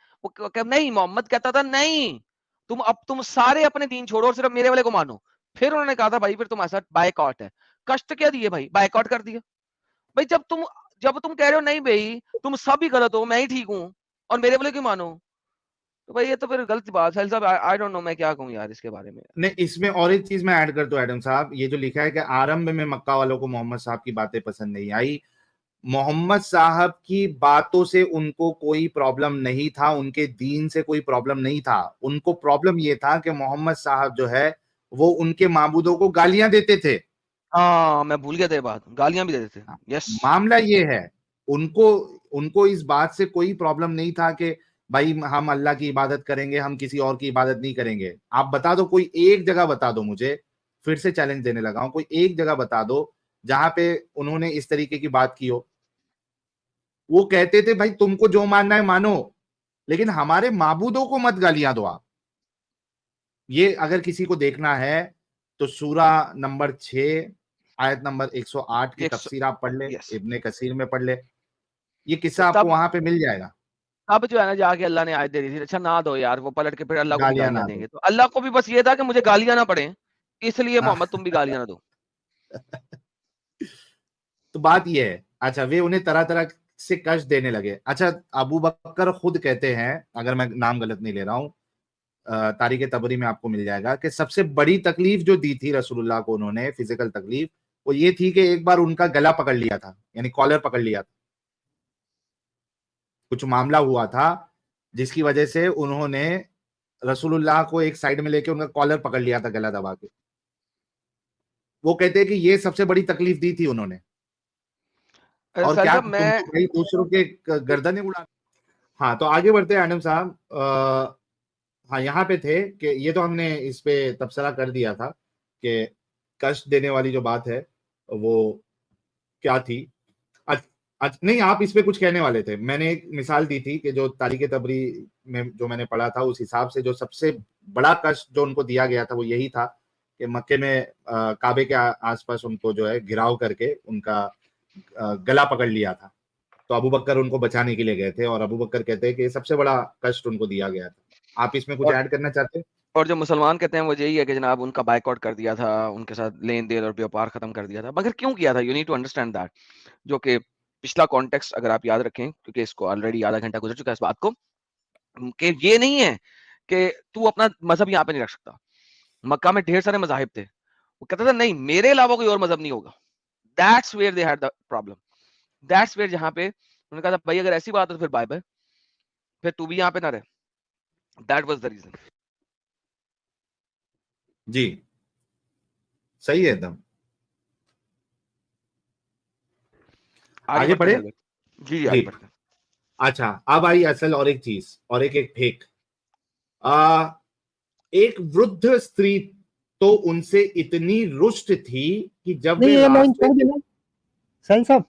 नहीं, मोहम्मद कहता था नहीं, तुम सारे अपने दीन छोड़ो और सिर्फ मेरे वाले को मानो। फिर उन्होंने कहा था भाई फिर तुम्हारे साथ बायकॉट है। कष्ट क्या दिए भाई, बायकॉट कर दिया। भाई जब तुम कह रहे हो नहीं भाई तुम सब ही गलत हो, मैं ही ठीक हूँ, और मेरे वाले क्यों मानो, तो भाई ये तो फिर गलत बात है साहब। आई डोंट नो मैं क्या कहूँ यार इसके बारे में। नहीं, इसमें और एक चीज मैं ऐड कर दूं एडम साहब, ये जो लिखा है कि आरंभ में मक्का वालों को मोहम्मद साहब की बातें पसंद नहीं आई। मोहम्मद साहब की बातों से उनको कोई प्रॉब्लम नहीं था, उनके दीन से कोई प्रॉब्लम नहीं था। उनको प्रॉब्लम ये था कि मोहम्मद साहब जो है वो उनके माबूदों को गालियां देते थे। हाँ मैं भूल गया था ये बात, गालियां भी देते थे। यस। मामला ये है, उनको उनको इस बात से कोई प्रॉब्लम नहीं था कि भाई हम अल्लाह की इबादत करेंगे, हम किसी और की इबादत नहीं करेंगे। आप बता दो, कोई एक जगह बता दो मुझे, फिर से चैलेंज देने लगा हूं, कोई एक जगह बता दो जहां पे उन्होंने इस तरीके की बात की हो। वो कहते थे भाई तुमको जो मानना है मानो, लेकिन हमारे माबूदों को मत गालियां दो आप। ये अगर किसी को देखना है तो सूरा नंबर 6 आयत नंबर 108 की तफसीर आप पढ़ ले, यस। इब्ने कसीर में पढ़ ले, ये तो किस्सा आपको तब वहां पे मिल जाएगा। अब जो है ना जाके अल्लाह ने आयत दे दी थी, अच्छा ना दो यार, वो पलट के फिर अल्लाह को भी गालियां गालियां ना दो। देंगे। तो अल्लाह को भी बस ये था कि मुझे गालियां ना पड़े, इसलिए हाँ। मोहम्मद तुम भी गालियां ना दो। तो बात ये है, अच्छा वे उन्हें तरह तरह से कष्ट देने लगे। अच्छा, अबू बकर खुद कहते हैं, अगर मैं नाम गलत नहीं ले रहा हूं, तारीख तबरी में आपको मिल जाएगा, कि सबसे बड़ी तकलीफ जो दी थी रसूलुल्लाह को उन्होंने, फिजिकल तकलीफ, वो ये थी कि एक बार उनका गला पकड़ लिया था, यानी कॉलर पकड़ लिया था। कुछ मामला हुआ था जिसकी वजह से उन्होंने रसूलुल्लाह को एक साइड में लेके उनका कॉलर पकड़ लिया था, गला दबा के। वो कहते हैं कि ये सबसे बड़ी तकलीफ दी थी उन्होंने। और साहिल क्या साहब तुम मैं तो भाई दूसरों के गर्दनें उड़ा। हाँ, तो आगे बढ़ते हैं आनंद साहब। हाँ, यहाँ पे थे कि ये तो हमने इस पे तबसरा कर दिया था कि कष्ट देने वाली जो बात है वो क्या थी। नहीं, आप इस पे कुछ कहने वाले थे। मैंने एक मिसाल दी थी कि जो तारीख तबरी में जो मैंने पढ़ा था, उस हिसाब से जो सबसे बड़ा कष्ट जो उनको दिया गया था वो यही था कि मक्के में काबे के आसपास उनको जो है घिराव करके उनका गला पकड़ लिया था। तो अबू बकर उनको बचाने के लिए गए थे और अबू बकर कहते हैं कि ये सबसे बड़ा कष्ट उनको दिया गया था। आप इसमें कुछ ऐड करना चाहते हैं? और जो मुसलमान कहते हैं वो यही है कि जनाब उनका बाइकआउट कर दिया था, उनके साथ लेन देन और व्यापार खत्म कर दिया था। मगर क्यों किया था? You need to understand that. जो कि पिछला कॉन्टेक्स्ट अगर आप याद रखें, क्योंकि इसको ऑलरेडी आधा घंटा गुजर चुका है इस बात को, कि ये नहीं है कि तू अपना मजहब यहाँ पे नहीं रख सकता। मक्का में ढेर सारे मजाहिब थे, वो कहता था नहीं मेरे अलावा कोई और मजहब नहीं होगा। That's where they had the problem. That's where जहां पे उन्होंने कहा था भाई अगर ऐसी बात है तो फिर बाय बाय, फिर तू भी यहाँ पे ना रहे। That was the reason. जी सही है एकदम। आगे बढ़े? जी आगे बढ़ते हैं। अच्छा, अब आई असल और एक चीज और एक फेक। एक वृद्ध स्त्री तो उनसे इतनी रुष्ट थी कि जब नहीं वे ये लाइन रास्ते छोड़ देना साहिल साहब।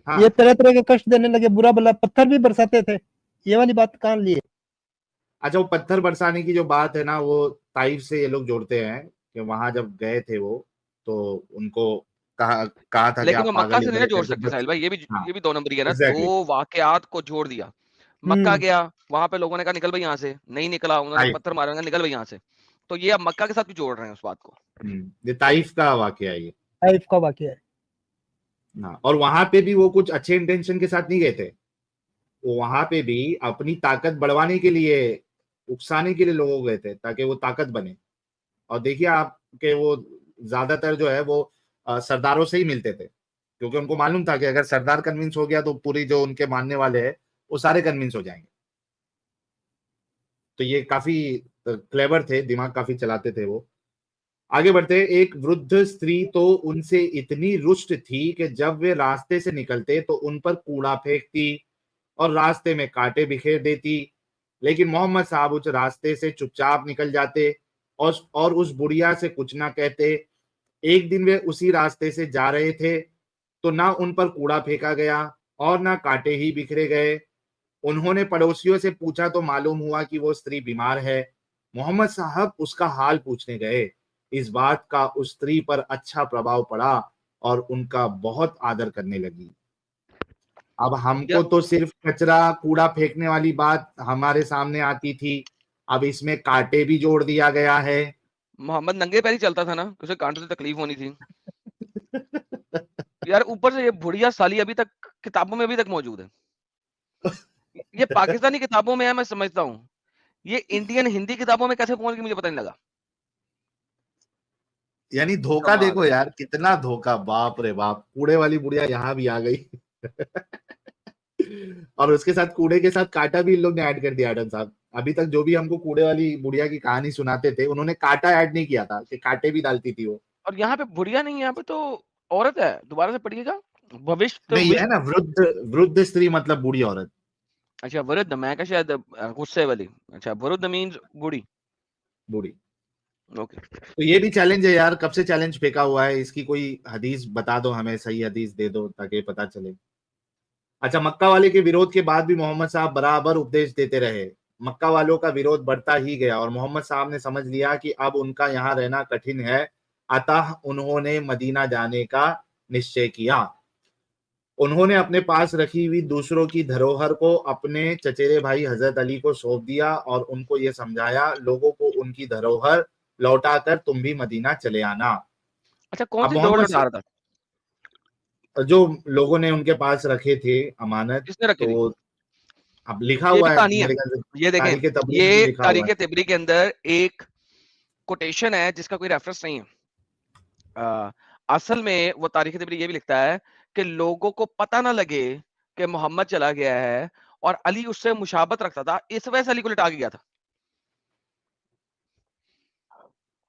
हाँ, ये तरह तरह के कष्ट देने लगे, बुरा भला पत्थर भी बरसाते थे, ये वाली बात कहाँ ली है? अच्छा, वो पत्थर बरसाने की जो बात है ना, वो ताइफ से ये लोग जोड़ते हैं कि वहां जब गए थे वो, तो उनको कहा था कि लेकिन वो आप मक्का पागल से नहीं इधर ना जोड़ इधर सकते बस। साहिल भाई, हाँ, ये भी दो नंबरी है ना। एग्जैक्टली। दो वाकयात को जोड़ दिया। मक्का गया, वहां पे लोगों ने कहा निकल भाई यहाँ से, नहीं निकला, उन्होंने ताइफ। पत्थर मारे, निकल भाई यहाँ से। तो ये अब मक्का के साथ भी जोड़ रहे हैं उस बात को। ये ताइफ का वाकया है ये। ताइफ का वाकया है। हाँ, और वहां पे भी वो कुछ अच्छे इंटेंशन के साथ नहीं गए थे। वो वहां पे भी अपनी ताकत बढ़वाने के लिए, उकसाने के लिए लोगों को गए थे ताकि वो ताकत बने। और देखिए आपके वो ज्यादातर जो है वो सरदारों से ही मिलते थे, क्योंकि उनको मालूम था कि अगर सरदार कन्विंस हो गया तो पूरी जो उनके मानने वाले हैं वो सारे कन्विंस हो जाएंगे। तो ये काफी क्लेवर थे, दिमाग काफी चलाते थे वो। आगे बढ़ते, एक वृद्ध स्त्री तो उनसे इतनी रुष्ट थी कि जब वे रास्ते से निकलते तो उन पर कूड़ा फेंकती और रास्ते में कांटे बिखेर देती। लेकिन मोहम्मद साहब उस रास्ते से चुपचाप निकल जाते और उस बुढ़िया से कुछ ना कहते। एक दिन वे उसी रास्ते से जा रहे थे तो ना उन पर कूड़ा फेंका गया और ना कांटे ही बिखरे गए। उन्होंने पड़ोसियों से पूछा तो मालूम हुआ कि वो स्त्री बीमार है। मोहम्मद साहब उसका हाल पूछने गए। इस बात का उस स्त्री पर अच्छा प्रभाव पड़ा और उनका बहुत आदर करने लगी। अब हमको तो सिर्फ कचरा कूड़ा फेंकने वाली बात हमारे सामने आती थी, अब इसमें कांटे भी जोड़ दिया गया है। मोहम्मद नंगे पैर ही चलता था ना, उसे कांटों से तकलीफ होनी थी। यार ऊपर से ये बुढ़िया साली अभी तक किताबों में अभी तक मौजूद है। ये पाकिस्तानी किताबों में है, मैं समझता हूँ। ये इंडियन हिंदी किताबों में कैसे पहुंच गई मुझे पता नहीं लगा। यानी धोखा कमाल देखो है। यार, कितना धोखा, बाप रे बाप। कूड़े वाली बुढ़िया यहाँ भी आ गई। और उसके साथ कूड़े के साथ कांटा भी इन लोग ने ऐड कर दिया। एडम साहब अभी तक जो भी हमको कूड़े वाली बुढ़िया की कहानी सुनाते थे, उन्होंने कांटा ऐड नहीं किया था कि कांटे भी डालती थी वो। और यहाँ पे बुढ़िया नहीं है, यहाँ पे तो औरत है। दोबारा से पढ़िएगा। भविष्य नहीं, ये है ना वृद्ध, वृद्ध स्त्री मतलब बूढ़ी औरत। अच्छा वृद्ध, मैं क्या शायद गुस्से वाली। अच्छा वृद्ध मीन्स बूढ़ी। बूढ़ी। ओके। तो ये भी चैलेंज है यार, कब से चैलेंज फेंका हुआ है, इसकी कोई हदीस बता दो हमें, सही हदीस दे दो ताकि पता चले। अच्छा, मक्का वाले के विरोध के बाद भी मोहम्मद साहब बराबर उपदेश देते रहे। मक्का वालों का विरोध बढ़ता ही गया और मोहम्मद साहब ने समझ लिया कि अब उनका यहाँ रहना कठिन है। अतः उन्होंने मदीना जाने का निश्चय किया। उन्होंने अपने पास रखी हुई दूसरों की धरोहर को अपने चचेरे भाई हजरत अली को सौंप दिया और उनको ये समझाया, लोगों को उनकी धरोहर लौटाकर तुम भी मदीना चले आना। अच्छा कौन अब सी दौड़ मोहम्मद लौटा रहा था? जो लोगों ने उनके पास रखे थे अमानत, किसने रखी थी? तो अब लिखा ये भी हुआ है कहानी है। मेरे ख्याल से, ये देखें, तारीख तबरीज़ में भी ये लिखा हुआ तारीख है। तिबरी के अंदर एक कोटेशन है जिसका कोई रेफरेंस नहीं है। असल में वो तारीख तिबरी ये भी लिखता है कि लोगों को पता ना लगे कि मोहम्मद चला गया है और अली उससे मुशाबत रखता था, इस वजह से अली को लिटा के गया था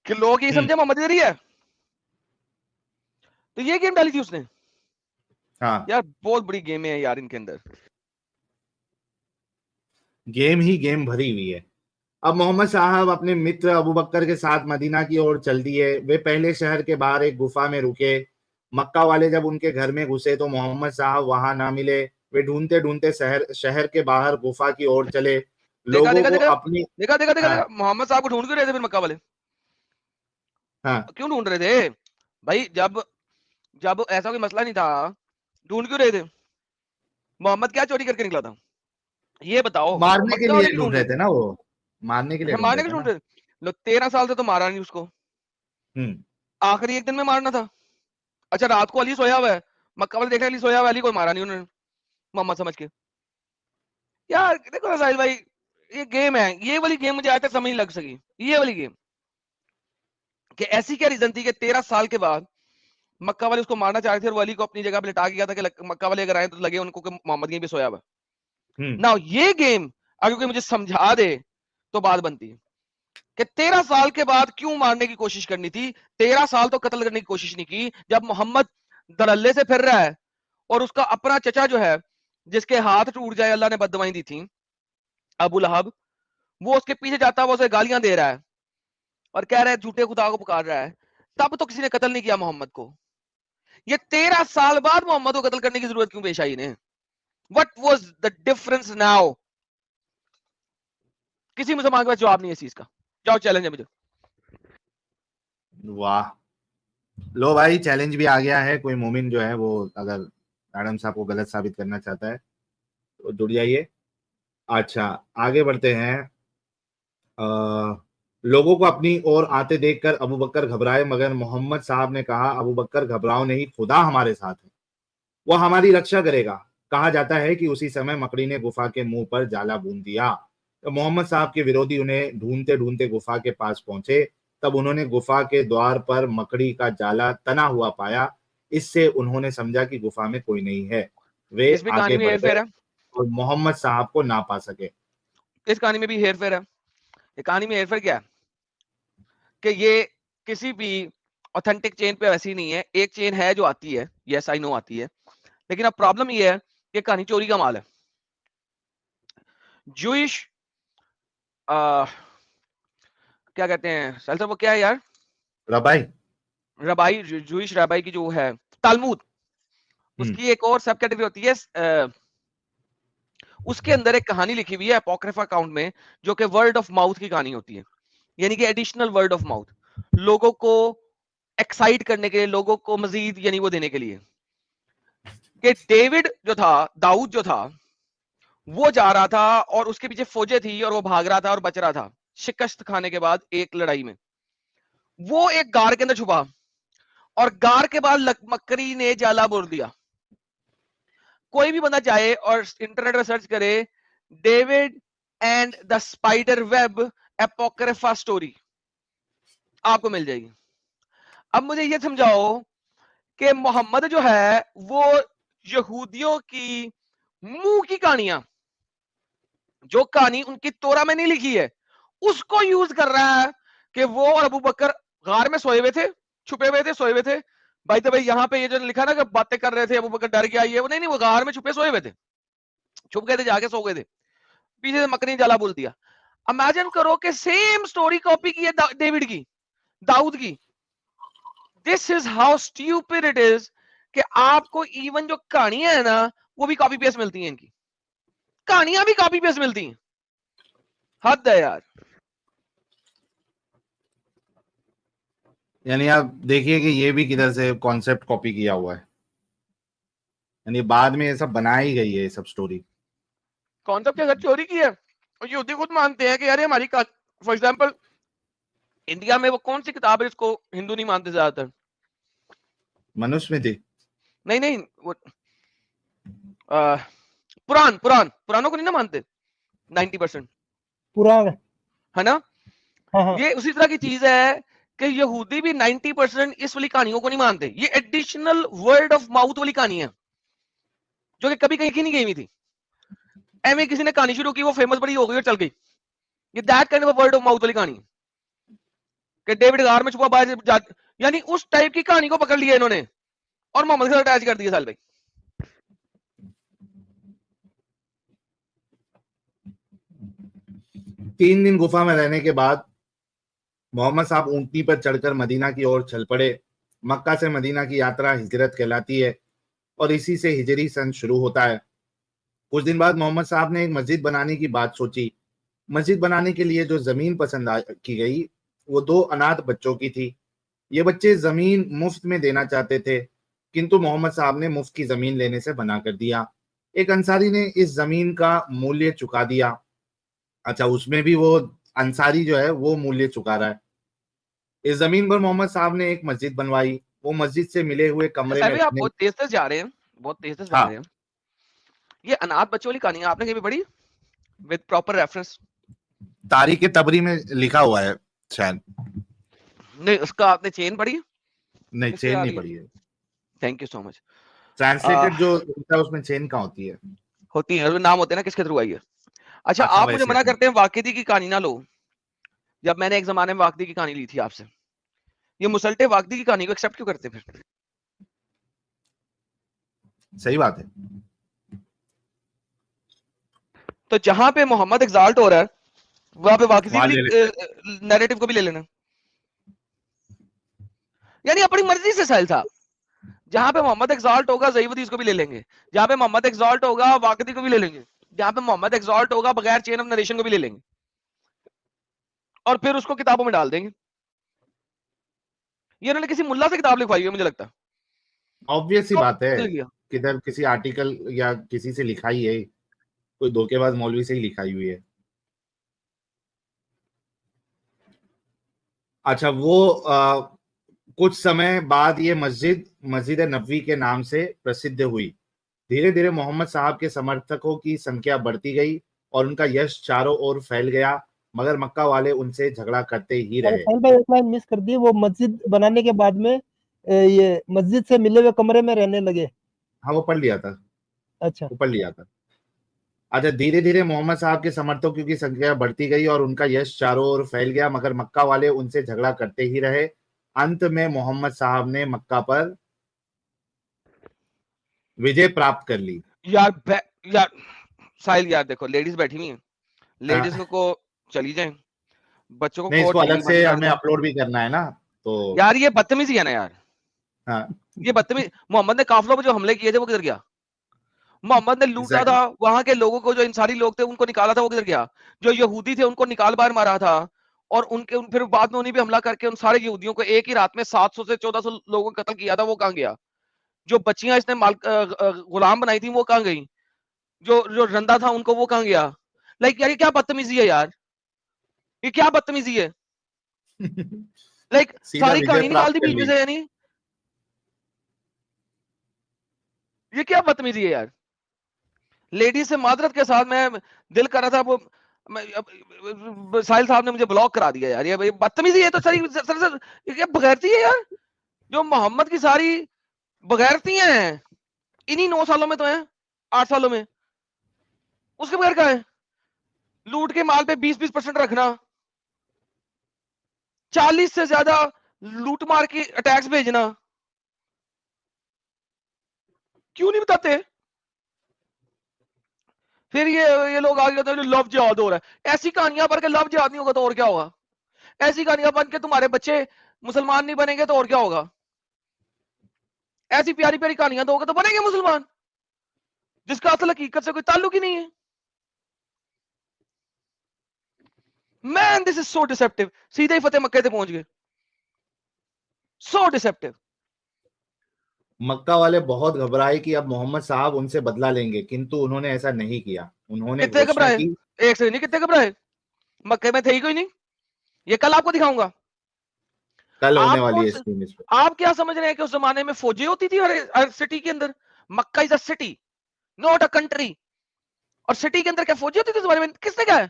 कि लोग ये समझे मोहम्मद इधर ही है। तो ये गेम डाली थी उसने। हाँ, यार बहुत बड़ी गेम है यार इनके अंदर। गेम ही गेम भरी हुई है। अब मोहम्मद साहब अपने मित्र अबू बकर के साथ मदीना की ओर चल दिए। वे पहले शहर के बाहर एक गुफा में रुके। मक्का वाले जब उनके घर में घुसे तो मोहम्मद साहब वहां ना मिले, वे ढूंढते ढूंढते शहर के बाहर गुफा की ओर चले। देखा लोगों देखा को देखा अपनी देखा देखा देखा हाँ, देखा मोहम्मद साहब को ढूंढ क्यों रहे थे फिर मक्का वाले? हाँ, क्यों ढूंढ रहे थे भाई? जब जब ऐसा कोई मसला नहीं था, ढूंढ क्यों रहे थे? मोहम्मद क्या चोरी करके निकला था, ये बताओ। मारने के मक्का वाले लिए क्यों ढूंढ ढूंढ रहे रहे थे ना, वो मारने के लिए थे? ढूंढ मारने रहे के थे ढूंढ ना। रहे थे। लो 13 साल से तो मारा नहीं उसको, हम्म। आखिरी एक दिन में मारना था। अच्छा रात को अली सोया हुआ है, मक्का वाले देख रहे हैं अली सोया हुआ है, अली कोई मारा नहीं उन्होंने मोहम्मद समझ के। यार देखो ना साहिल भाई, ये गेम है, ये वाली गेम मुझे आज तक समझ नहीं लग सकी। ये वाली गेम कि ऐसी क्या रीजन थी कि 13 साल के बाद मक्का वाले उसको मारना चाह रहे थे और वो अली को अपनी जगह पे लिटा के गया था कि मक्का वाले अगर आए तो लगे उनको कि मोहम्मद यहीं पे सोया हुआ है। हम्म। ना ये गेम अगर कोई मुझे समझा दे तो बात बनती है कि 13 साल के बाद क्यों मारने की कोशिश करनी थी। 13 साल तो कत्ल करने की कोशिश नहीं की, जब मोहम्मद दरल्ले से फिर रहा है और उसका अपना चचा जो है जिसके हाथ टूट जाए अल्लाह ने बददुआएं दी थी, अबू लहब, वो उसके पीछे जाता है, वो उसे गालियां दे रहा है और कह रहा है झूठे खुदा को पुकार रहा है, तब तो किसी ने कत्ल नहीं किया मोहम्मद को। ये 13 साल बाद मोहम्मद को कत्ल करने की जरूरत क्यों पेश आई इन्हें? What was the difference now? किसी मुसलमान के पास जवाब नहीं है इस चीज का। जाओ चैलेंज है मुझे। वाह, लो भाई चैलेंज भी आ गया है। कोई मोमिन जो है वो अगर मैडम साहब को गलत साबित करना चाहता है तो जुड़ जाइए। अच्छा, आगे बढ़ते हैं। लोगों को अपनी ओर आते देखकर अबू बकर घबराए, मगर मोहम्मद साहब ने कहा, अबू बकर घबराओ नहीं, खुदा हमारे साथ है, वो हमारी रक्षा करेगा। कहा जाता है कि उसी समय मकड़ी ने गुफा के मुंह पर जाला बूंद दिया। तो मोहम्मद साहब के विरोधी उन्हें ढूंढते ढूंढते गुफा के पास पहुंचे। तब उन्होंने गुफा के द्वार पर मकड़ी का जाला तना हुआ पाया। इससे उन्होंने समझा कि गुफा में कोई नहीं है। वे इसमें कहानी आगे में बढ़ हेर फेर गए है, और मोहम्मद साहब को ना पा सके। इस कहानी में भी हेर फेर है। ये कहानी में हेर फेर क्या है कि ये किसी भी ऑथेंटिक चेन पे वैसी नहीं है। एक चेन है जो आती है, यस आई नो आती है, लेकिन अब प्रॉब्लम ये है कि कहानी चोरी का माल है। जूइश क्या कहते हैं सर, वो क्या है यार, रबाई। रबाई, जूइश रबाई की जो है तालमूद, उसकी एक और सब कैटेगरी होती है। उसके अंदर एक कहानी लिखी हुई है अपोक्रिफा अकाउंट में, जो कि वर्ड ऑफ माउथ की कहानी होती है, यानी कि एडिशनल वर्ड ऑफ माउथ, लोगों को एक्साइट करने के लिए, लोगों को मजीद यानी वो देने के लिए, कि डेविड जो था, दाऊद जो था, वो जा रहा था और उसके पीछे फौजें थी और वो भाग रहा था और बच रहा था शिकस्त खाने के बाद एक लड़ाई में। वो एक गार के अंदर छुपा और गार के बाद मकड़ी ने जाला बोल दिया। कोई भी बंदा जाए और इंटरनेट में सर्च करे David and the spider web apocrypha story, आपको मिल जाएगी। अब मुझे ये समझाओ कि मोहम्मद जो है वो यहूदियों की मुंह की कहानियां, जो कहानी उनकी तोरा में नहीं लिखी है, उसको यूज कर रहा है कि वो और अबू बकर गार में सोए हुए थे, छुपे हुए थे, सोए हुए थे। भाई तो भाई यहाँ पे ये जो लिखा ना कि बातें कर रहे थे, अबू बकर डर गया, ये वो नहीं, वो गार में छुपे सोए हुए थे, छुप गए थे, जाके सो गए थे, पीछे से मकड़ी जाला बोल दिया। इमेजिन करो कि सेम स्टोरी कॉपी की है डेविड की, दाऊद की। This is how stupid it is कि आपको इवन जो कहानियां है ना वो भी कॉपी पेस्ट मिलती हैं, इनकी कहानियां भी कॉपी पेस्ट मिलती हैं। हद है यार। यानी आप देखिए कि ये भी किधर से कॉन्सेप्ट कॉपी किया हुआ है, यानी बाद में ये सब बनाई गई है ये सब स्टोरी। कॉन्सेप्ट अगर चोरी की है और यहूदी खुद मानते हैं कि यार हमारी, फॉर एग्जांपल इंडिया में वो कौन सी किताब है जिसको हिंदू नहीं मानते ज्यादातर? मनुस्मृति। नहीं नहीं, वो पुराणों को नहीं ना मानते 90%, पुराण। है ना? हाँ हाँ। ये उसी तरह की चीज है कि यहूदी भी 90% इस वाली कहानियों को नहीं मानते। ये एडिशनल वर्ड ऑफ माउथ वाली कहानी है जो कि कभी कहीं की नहीं गई हुई थी। एवं किसी ने कहानी शुरू की, वो फेमस बड़ी हो गई और चल गई। ये that kind of word of mouth वाली कहानी कि डेविड गार में छुपा बाहर, यानी उस टाइप की कहानी को पकड़ लिया इन्होंने और मोहम्मद के साथ अटैच कर दिया साल भाई। 3 दिन गुफा में रहने के बाद मोहम्मद साहब ऊंटनी पर चढ़कर मदीना की ओर चल पड़े। मक्का से मदीना की यात्रा हिजरत कहलाती है और इसी से हिजरी सन शुरू होता है। कुछ दिन बाद मोहम्मद साहब ने एक मस्जिद बनाने की बात सोची। मस्जिद बनाने के लिए जो जमीन पसंद की गई वो 2 अनाथ बच्चों की थी। ये बच्चे जमीन मुफ्त में देना चाहते थे, किंतु मोहम्मद साहब ने मुफ्त की जमीन लेने से मना कर दिया। एक अंसारी ने इस जमीन का मूल्य चुका दिया। अच्छा, उसमें भी वो अंसारी जो है वो मूल्य चुका रहा है। इस जमीन पर मोहम्मद साहब ने एक मस्जिद बनवाई। वो मस्जिद से मिले हुए कमरे में आप बहुत तेज तेज जा रहे हैं, बहुत तेज तेज जा रहे हैं। ये अनाथ बच्चों वाली कहानी आपने कभी पढ़ी विद प्रॉपर रेफरेंस? तारीख तबरी में लिखा हुआ है शायद। नहीं, उसका आपने चेन पढ़ी? नहीं, चेन नहीं पढ़ी है। Thank you so much. Translated जो होता है उसमें चेन कहाँ होती है? होती है, नाम होते हैं ना किसके थ्रू आई है। अच्छा, आप मुझे मना करते हैं वाकिदी की कहानी ना लो, जब मैंने एक जमाने में वाकिदी की कहानी ली थी आपसे। ये मुसल्टे वाकिदी की कहानी को एक्सेप्ट क्यों करते फिर? सही बात है। तो जहां पे मोहम्मद एग्जाल्ट हो रहा है वहां पे वाकिदी नैरेटिव को भी ले लेना, यानी अपनी मर्जी से साहिल साहब। जहां पे मोहम्मद एग्जाल्ट होगा ज़ईवदी को भी ले लेंगे, जहां पे मोहम्मद एग्जाल्ट होगा वाकिदी को भी ले लेंगे, जहां पे मोहम्मद एग्जाल्ट होगा बगैर चेन ऑफ नरेशन को भी ले लेंगे और फिर उसको किताबों में डाल देंगे। ये उन्होंने किसी मुल्ला से किताब लिखवाई है मुझे लगता है। ऑब्वियस सी बात है, किधर किसी आर्टिकल या किसी से लिखाई है, कोई धोखेबाज मौलवी से ही लिखाई हुई है। अच्छा, वो कुछ समय बाद ये मस्जिद नबवी के नाम से प्रसिद्ध हुई। धीरे धीरे मोहम्मद साहब के समर्थकों की संख्या बढ़ती गई और उनका यश चारों ओर फैल गया, मगर मक्का वाले उनसे झगड़ा करते ही रहे। एक लाइन मिस कर दी, वो मस्जिद बनाने के बाद में ये मस्जिद से मिले हुए कमरे में रहने लगे। हाँ, वो पढ़ लिया था। अच्छा, वो पढ़ लिया था। अच्छा, धीरे धीरे मोहम्मद साहब के समर्थकों की संख्या बढ़ती गई और उनका यश चारों ओर फैल गया, मगर मक्का वाले उनसे झगड़ा करते ही रहे। अंत में मोहम्मद साहब ने मक्का पर विजय प्राप्त कर ली। यार साहिल, यार देखो लेडीज बैठी हुई हैं, लेडीज को चली जाएं, बच्चों को नहीं, इसको अलग से हमें अपलोड भी करना है ना, तो यार ये बदतमीजी है ना यार। हाँ, ये बदतमीज। मोहम्मद ने काफिलों पर जो हमले किए थे वो किधर गया? मोहम्मद ने लूटा था वहां के लोगों को, जो इंसारी लोग थे उनको निकाला था, वो किधर गया? जो यहूदी थे उनको निकाल बाहर मारा था और उनके फिर बाद में उन्हीं पे हमला करके उन सारे यहूदियों को एक ही रात में 700 से 1400 लोगों को कत्ल किया था, वो कहां गया? जो बच्चियां इसने गुलाम बनाई थी वो कहां गई? जो रंदा था उनको वो कहां गया? लाइक यार ये क्या बदतमीजी है यार, ये क्या बदतमीजी है? लाइक सारी कहानी निकाल दी बीच में से, यानी ये क्या बदतमीजी है यार। लेडीज से मादरत के साथ मैं दिल कर रहा था, वो साहिल साहब ने मुझे ब्लॉक करा दिया यार। ये बदतमीजी है तो सर ये क्या बगैरती है यार। जो मोहम्मद की सारी बगैरती हैं इन्हीं 9 सालों में तो है, 8 सालों में, उसके बगैर का है? लूट के माल पे 20-20% रखना, 40 से ज्यादा लूट मार के अटैक्स भेजना, क्यों नहीं बताते? फिर ये लोग आगे कहते हैं लव जिहाद हो रहा है। ऐसी कहानियां पढ़ के लव जिहाद नहीं होगा तो और क्या होगा? ऐसी कहानियां बन के तुम्हारे बच्चे मुसलमान नहीं बनेंगे तो और क्या होगा? ऐसी प्यारी प्यारी कहानियां दोगे तो बनेंगे मुसलमान, जिसका असल हकीकत से कोई ताल्लुक ही नहीं है। Man this is so deceptive. सीधे ही फतेह मक्के से पहुंच गए, सो डिसेप्टिव। मक्का वाले बहुत घबराए कि अब मोहम्मद साहब उनसे बदला लेंगे, किंतु उन्होंने ऐसा नहीं किया। उन्होंने कितने घबराए? एक से नहीं, कितने घबराए? मक्के में थे ही कोई नहीं। ये कल आपको दिखाऊंगा, कल होने वाली है। आप क्या समझ रहे हैं कि उस जमाने में फौजी होती थी हर सिटी के अंदर? Mecca is a city, not a country. और सिटी के अंदर क्या फौजी होती थी उस जमाने में? किसने कहा है?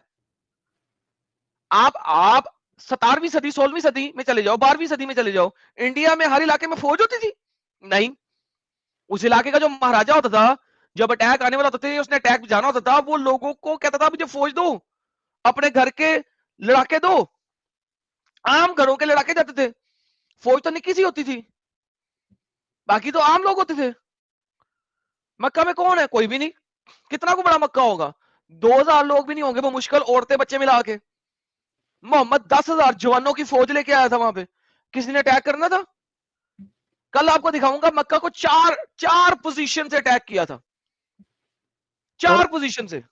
आप 17वीं सदी 16वीं सदी में चले जाओ, 12वीं सदी में चले जाओ, इंडिया में हर इलाके में फौज होती थी? नहीं। उस इलाके का जो महाराजा होता था, जब अटैक आने वाला होता था, उसने अटैक जाना होता था, वो लोगों को कहता था मुझे फौज दो, अपने घर के लड़ाके दो। आम घरों के लड़ाके जाते थे, फौज तो निक्की सी होती थी, बाकी तो आम लोग होते थे। मक्का में कौन है? कोई भी नहीं। कितना को बड़ा मक्का होगा? 2000 लोग भी नहीं होंगे वो मुश्किल, औरतें बच्चे मिला के। मोहम्मद 10,000 जवानों की फौज लेके आया था वहां पे। किसी ने अटैक करना था? कल आपको दिखाऊंगा मक्का को चार पोजीशन से अटैक किया था, 4 पोजीशन से।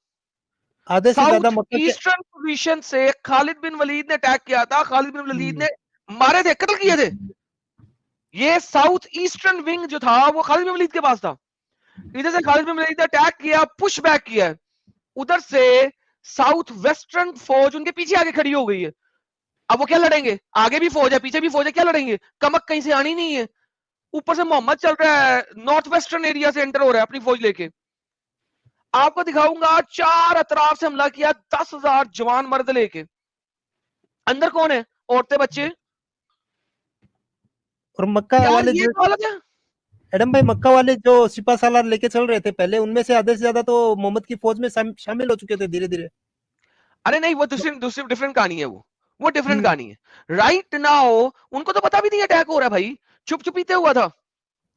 आधे से ज्यादा साउथ मक्का के ईस्टर्न पोजीशन से खालिद बिन वलीद ने अटैक किया था, खालिद बिन वलीद ने मारे थे, कत्ल किए थे। ये साउथ ईस्टर्न विंग जो था वो खालिद बिन वलीद के पास था। इधर से खालिद बिन वलीद ने अटैक किया, पुश बैक किया, उधर से साउथ वेस्टर्न फौज उनके पीछे आके खड़ी हो गई है। अब वो क्या लड़ेंगे, आगे भी फौज है पीछे भी फौज है, क्या लड़ेंगे, कमक कहीं से आनी नहीं है। ऊपर से मोहम्मद चल रहा है, नॉर्थ वेस्टर्न एरिया से एंटर हो रहा है अपनी फौज लेके। आपको दिखाऊंगा 4 अतराफ से हमला किया, 10,000 जवान मर्द लेके। अंदर कौन है, औरतें बच्चे। और मक्का यार वाले ये जो तो हालत है। एडम भाई, मक्का वाले जो सिपा सालार लेके चल रहे थे पहले, उनमें से आधे से ज्यादा तो मोहम्मद की फौज में शामिल हो चुके थे धीरे धीरे। अरे नहीं, वो दूसरी दूसरी डिफरेंट कहानी है, वो डिफरेंट हम्म। कहानी है। राइट नाउ उनको तो पता भी नहीं अटैक हो रहा है भाई, चुप चुपीते हुआ था,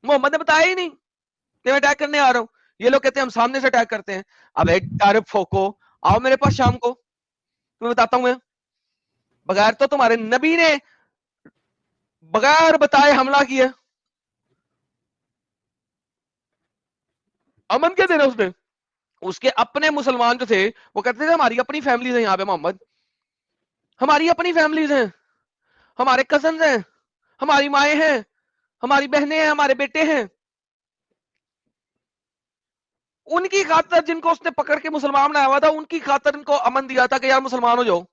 मोहम्मद ने बताया ही नहीं कि मैं अटैक करने आ रहा हूं। ये लोग कहते हैं हम सामने से अटैक करते हैं। अब एक तारीफ फोको, आओ मेरे पास शाम को, मैं बताता हूं। मैं बगैर तो तुम्हारे नबी ने बगैर बताए हमला किया, अमन क्या देना उसने। उसके अपने मुसलमान जो थे वो कहते थे हमारी अपनी फैमिलीज है यहाँ पे मोहम्मद, हमारी अपनी फैमिलीज हैं, हमारे कजन हैं, हमारी माएँ हैं, हमारी बहनें हैं, हमारे बेटे हैं। उनकी खातर जिनको उसने पकड़ के मुसलमान बनाया हुआ था, उनकी खातर इनको अमन दिया था कि यार मुसलमान हो जाओ,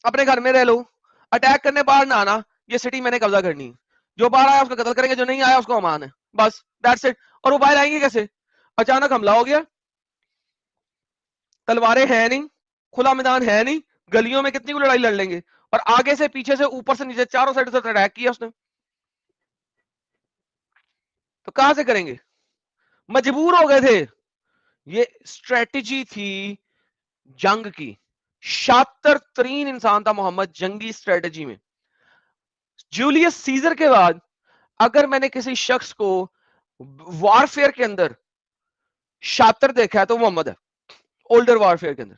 अपने घर में रह लो, अटैक करने बाहर ना आना, ये सिटी मैंने कब्जा करनी है, जो बाहर आया उसको कत्ल करेंगे, जो नहीं आया उसको अमान है, बस दैट्स इट। और वो बाहर आएंगे कैसे, अचानक हमला हो गया, तलवारें है नहीं, खुला मैदान है नहीं, गलियों में कितनी को लड़ाई लड़ लेंगे। और आगे से पीछे से ऊपर से नीचे चारों साइड से अटैक किया उसने, तो कहां से करेंगे, मजबूर हो गए थे। ये स्ट्रेटेजी थी जंग की, शातिर तरीन इंसान था मोहम्मद जंगी स्ट्रेटेजी में। जूलियस सीजर के बाद अगर मैंने किसी शख्स को वॉरफेयर के अंदर शातिर देखा है तो मोहम्मद है। ओल्डर वॉरफेयर के अंदर,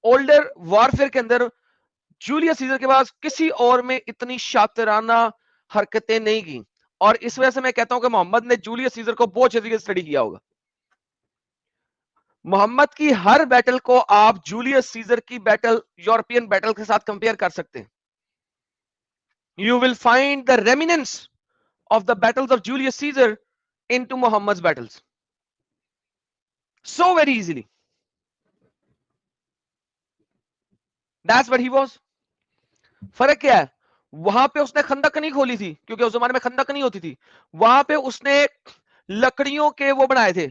ओल्डर वॉरफेयर के अंदर जूलियस सीजर के पास किसी और में इतनी शातिराना हरकतें नहीं की। और इस वजह से मैं कहता हूं कि मोहम्मद ने जूलियस सीजर को बहुत अच्छे तरीके से स्टडी किया होगा। मोहम्मद की हर बैटल को आप जूलियस सीजर की बैटल, यूरोपियन बैटल के साथ कंपेयर कर सकते हैं। You will find the remnants of the battles of Julius Caesar into Muhammad's battles so very easily. That's what he was. फर्क क्या है, वहां पे उसने खंदक नहीं खोली थी क्योंकि उस जमाने में खंदक नहीं होती थी, वहां पे उसने लकड़ियों के वो बनाए थे,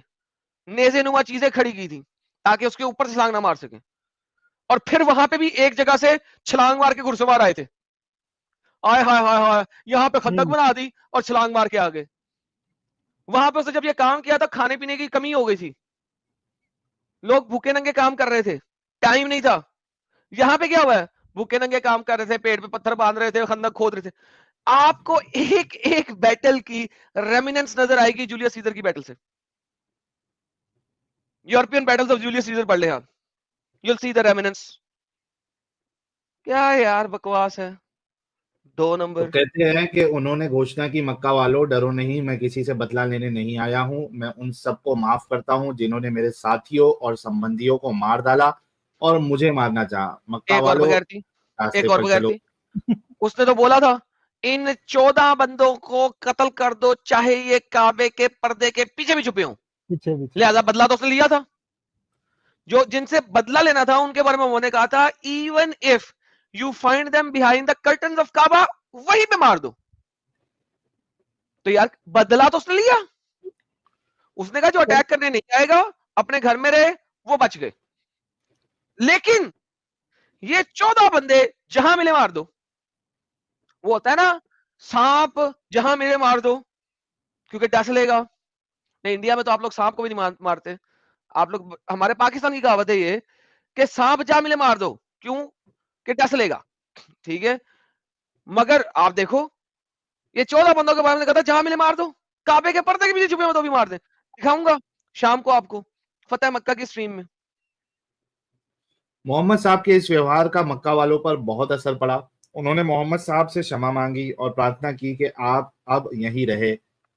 नेज़े नुमा चीजें खड़ी की थी ताकि उसके ऊपर से छलांग ना मार सके। और फिर वहां पे भी एक जगह से छलांग मार के घुड़सवार आए थे, आय हाय हाय हाय, यहां पे खंदक बना दी और छलांग मार के आ गए। वहां पे उसने जब ये काम किया तो खाने पीने की कमी हो गई थी, लोग भूखे नंगे काम कर रहे थे, टाइम नहीं था। यहां पे क्या हुआ है, भूखे नंगे काम कर रहे थे, पेड़ पे पत्थर बांध रहे थे, खंदक खोद रहे थे। आपको एक एक बैटल की रेमिनेंस नजर आएगी जूलियस सीजर की बैटल से। European battles of Julius Caesar पढ़ ले आप, you will see the remnants. क्या यार बकवास है, 2 तो नंबर। कहते हैं कि उन्होंने घोषणा की, मक्का वालों डरो नहीं, मैं किसी से बदला लेने नहीं आया हूं, मैं उन सबको माफ करता हूं जिन्होंने मेरे साथियों और संबंधियों को मार डाला और मुझे मारना चाहा। मक्का एक और वालों बगैर थी, रास्ते एक और पर बगैर चलो। थी। उसने तो बोला था इन 14 बंदों को कत्ल कर दो, चाहे ये काबे के पर्दे के पीछे भी छुपे हों। पीछे पीछे लिहाजा बदला तो उसने लिया था, जो जिनसे बदला लेना था उनके बारे में उन्होंने कहा था even if you find them behind the curtains of Kaaba, वहीं पे मार दो। तो यार बदला तो उसने लिया, उसने कहा जो अटैक करने नहीं आएगा अपने घर में रहे, वो बच गए। लेकिन ये 14 बंदे जहां मिले मार दो, वो होता है ना सांप जहां मिले मार दो क्योंकि डस लेगा। नहीं, इंडिया में तो आप लोग सांप को भी नहीं मारते, आप लोग, हमारे पाकिस्तान की कहावत है ये कि सांप जहां मिले मार दो, क्यों कि डस लेगा, ठीक है। मगर आप देखो ये 14 बंदों के बारे में कहता जहां मिले मार दो, काबे के पर्दे के पीछे छुपे हो तो भी मार दे। दिखाऊंगा शाम को आपको फतेह मक्का की स्ट्रीम में। मोहम्मद साहब के इस व्यवहार का मक्का वालों पर बहुत असर पड़ा। उन्होंने मोहम्मद साहब से क्षमा मांगी और प्रार्थना की कि आप अब यहीं रहे।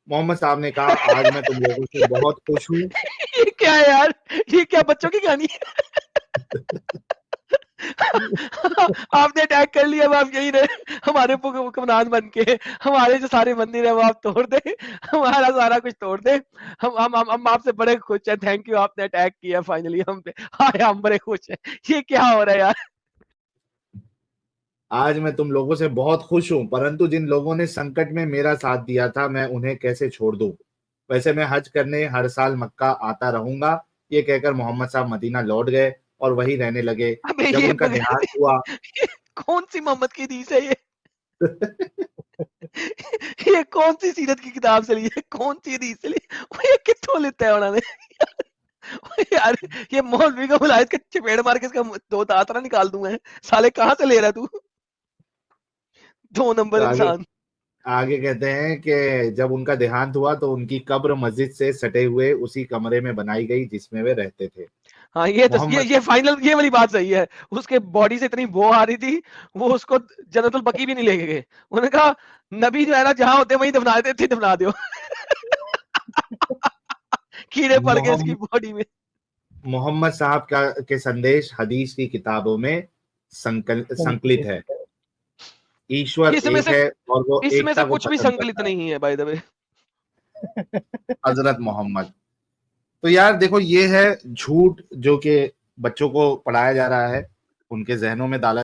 मोहम्मद साहब ने कहा, आज मैं तुम लोगों से बहुत खुश हूँ। ये क्या है यार, ये क्या बच्चों की कहानी है? आपने अटैक कर लिया, अब आप यही रहे हमारे हुक्मरान बन के, हमारे जो सारे मंदिर है वो आप तोड़ दे, हमारा सारा कुछ तोड़ दे, हम आपसे बड़े खुश हैं, थैंक यू, आपने अटैक किया फाइनली हम पे, हाय हम बड़े खुश हैं। ये क्या हो रहा है यार? आज मैं तुम लोगों से बहुत खुश हूं, परंतु जिन लोगों ने संकट में मेरा साथ दिया था, मैं उन्हें कैसे छोड़ दूं। वैसे मैं हज करने हर साल मक्का आता रहूंगा। ये कहकर मोहम्मद साहब मदीना लौट गए और वहीं रहने लगे। अबे जब ये उनका देहांत हुआ ये कौन सी मोहम्मद की हदीस है ये? ये कौन सी सीरत की किताब से ली है, कौन सी हदीस से ली? ये कित्थों लेता है उन्होंने? यार ये मौलवी को बुलाए, इसके चपेड़ मार के इसका दो दांत ना निकाल दूं मैं। साले कहाँ से ले रहा है तू? 2 तो नंबर आगे इंसान। आगे कहते हैं कि जब उनका देहांत हुआ तो उनकी कब्र मस्जिद से सटे हुए उसी कमरे में बनाई गई जिसमें वे रहते थे। हाँ ये तो मोहम्मद ये फाइनल ये वाली बात सही है। उसके बॉडी से इतनी बो आ रही थी, वो उसको जन्नतुल बकी भी नहीं लेके गए। उन्होंने कहा नबी जो है ना, जहां होते वहीं दफना देते, दफना दो। कीड़े पड़ गए इसकी मोहम्मद बॉडी में। मोहम्मद साहब के संदेश हदीस की किताबों में संकलित है। ईश्वर इसमें एक से है और वो इसमें से एकता को कुछ भी पसंद संकलित करता है। नहीं है बाय द वे। हजरत मोहम्मद। तो यार देखो, ये है झूठ जो कि बच्चों को पढ़ाया जा रहा है, उनके जहनों में डाला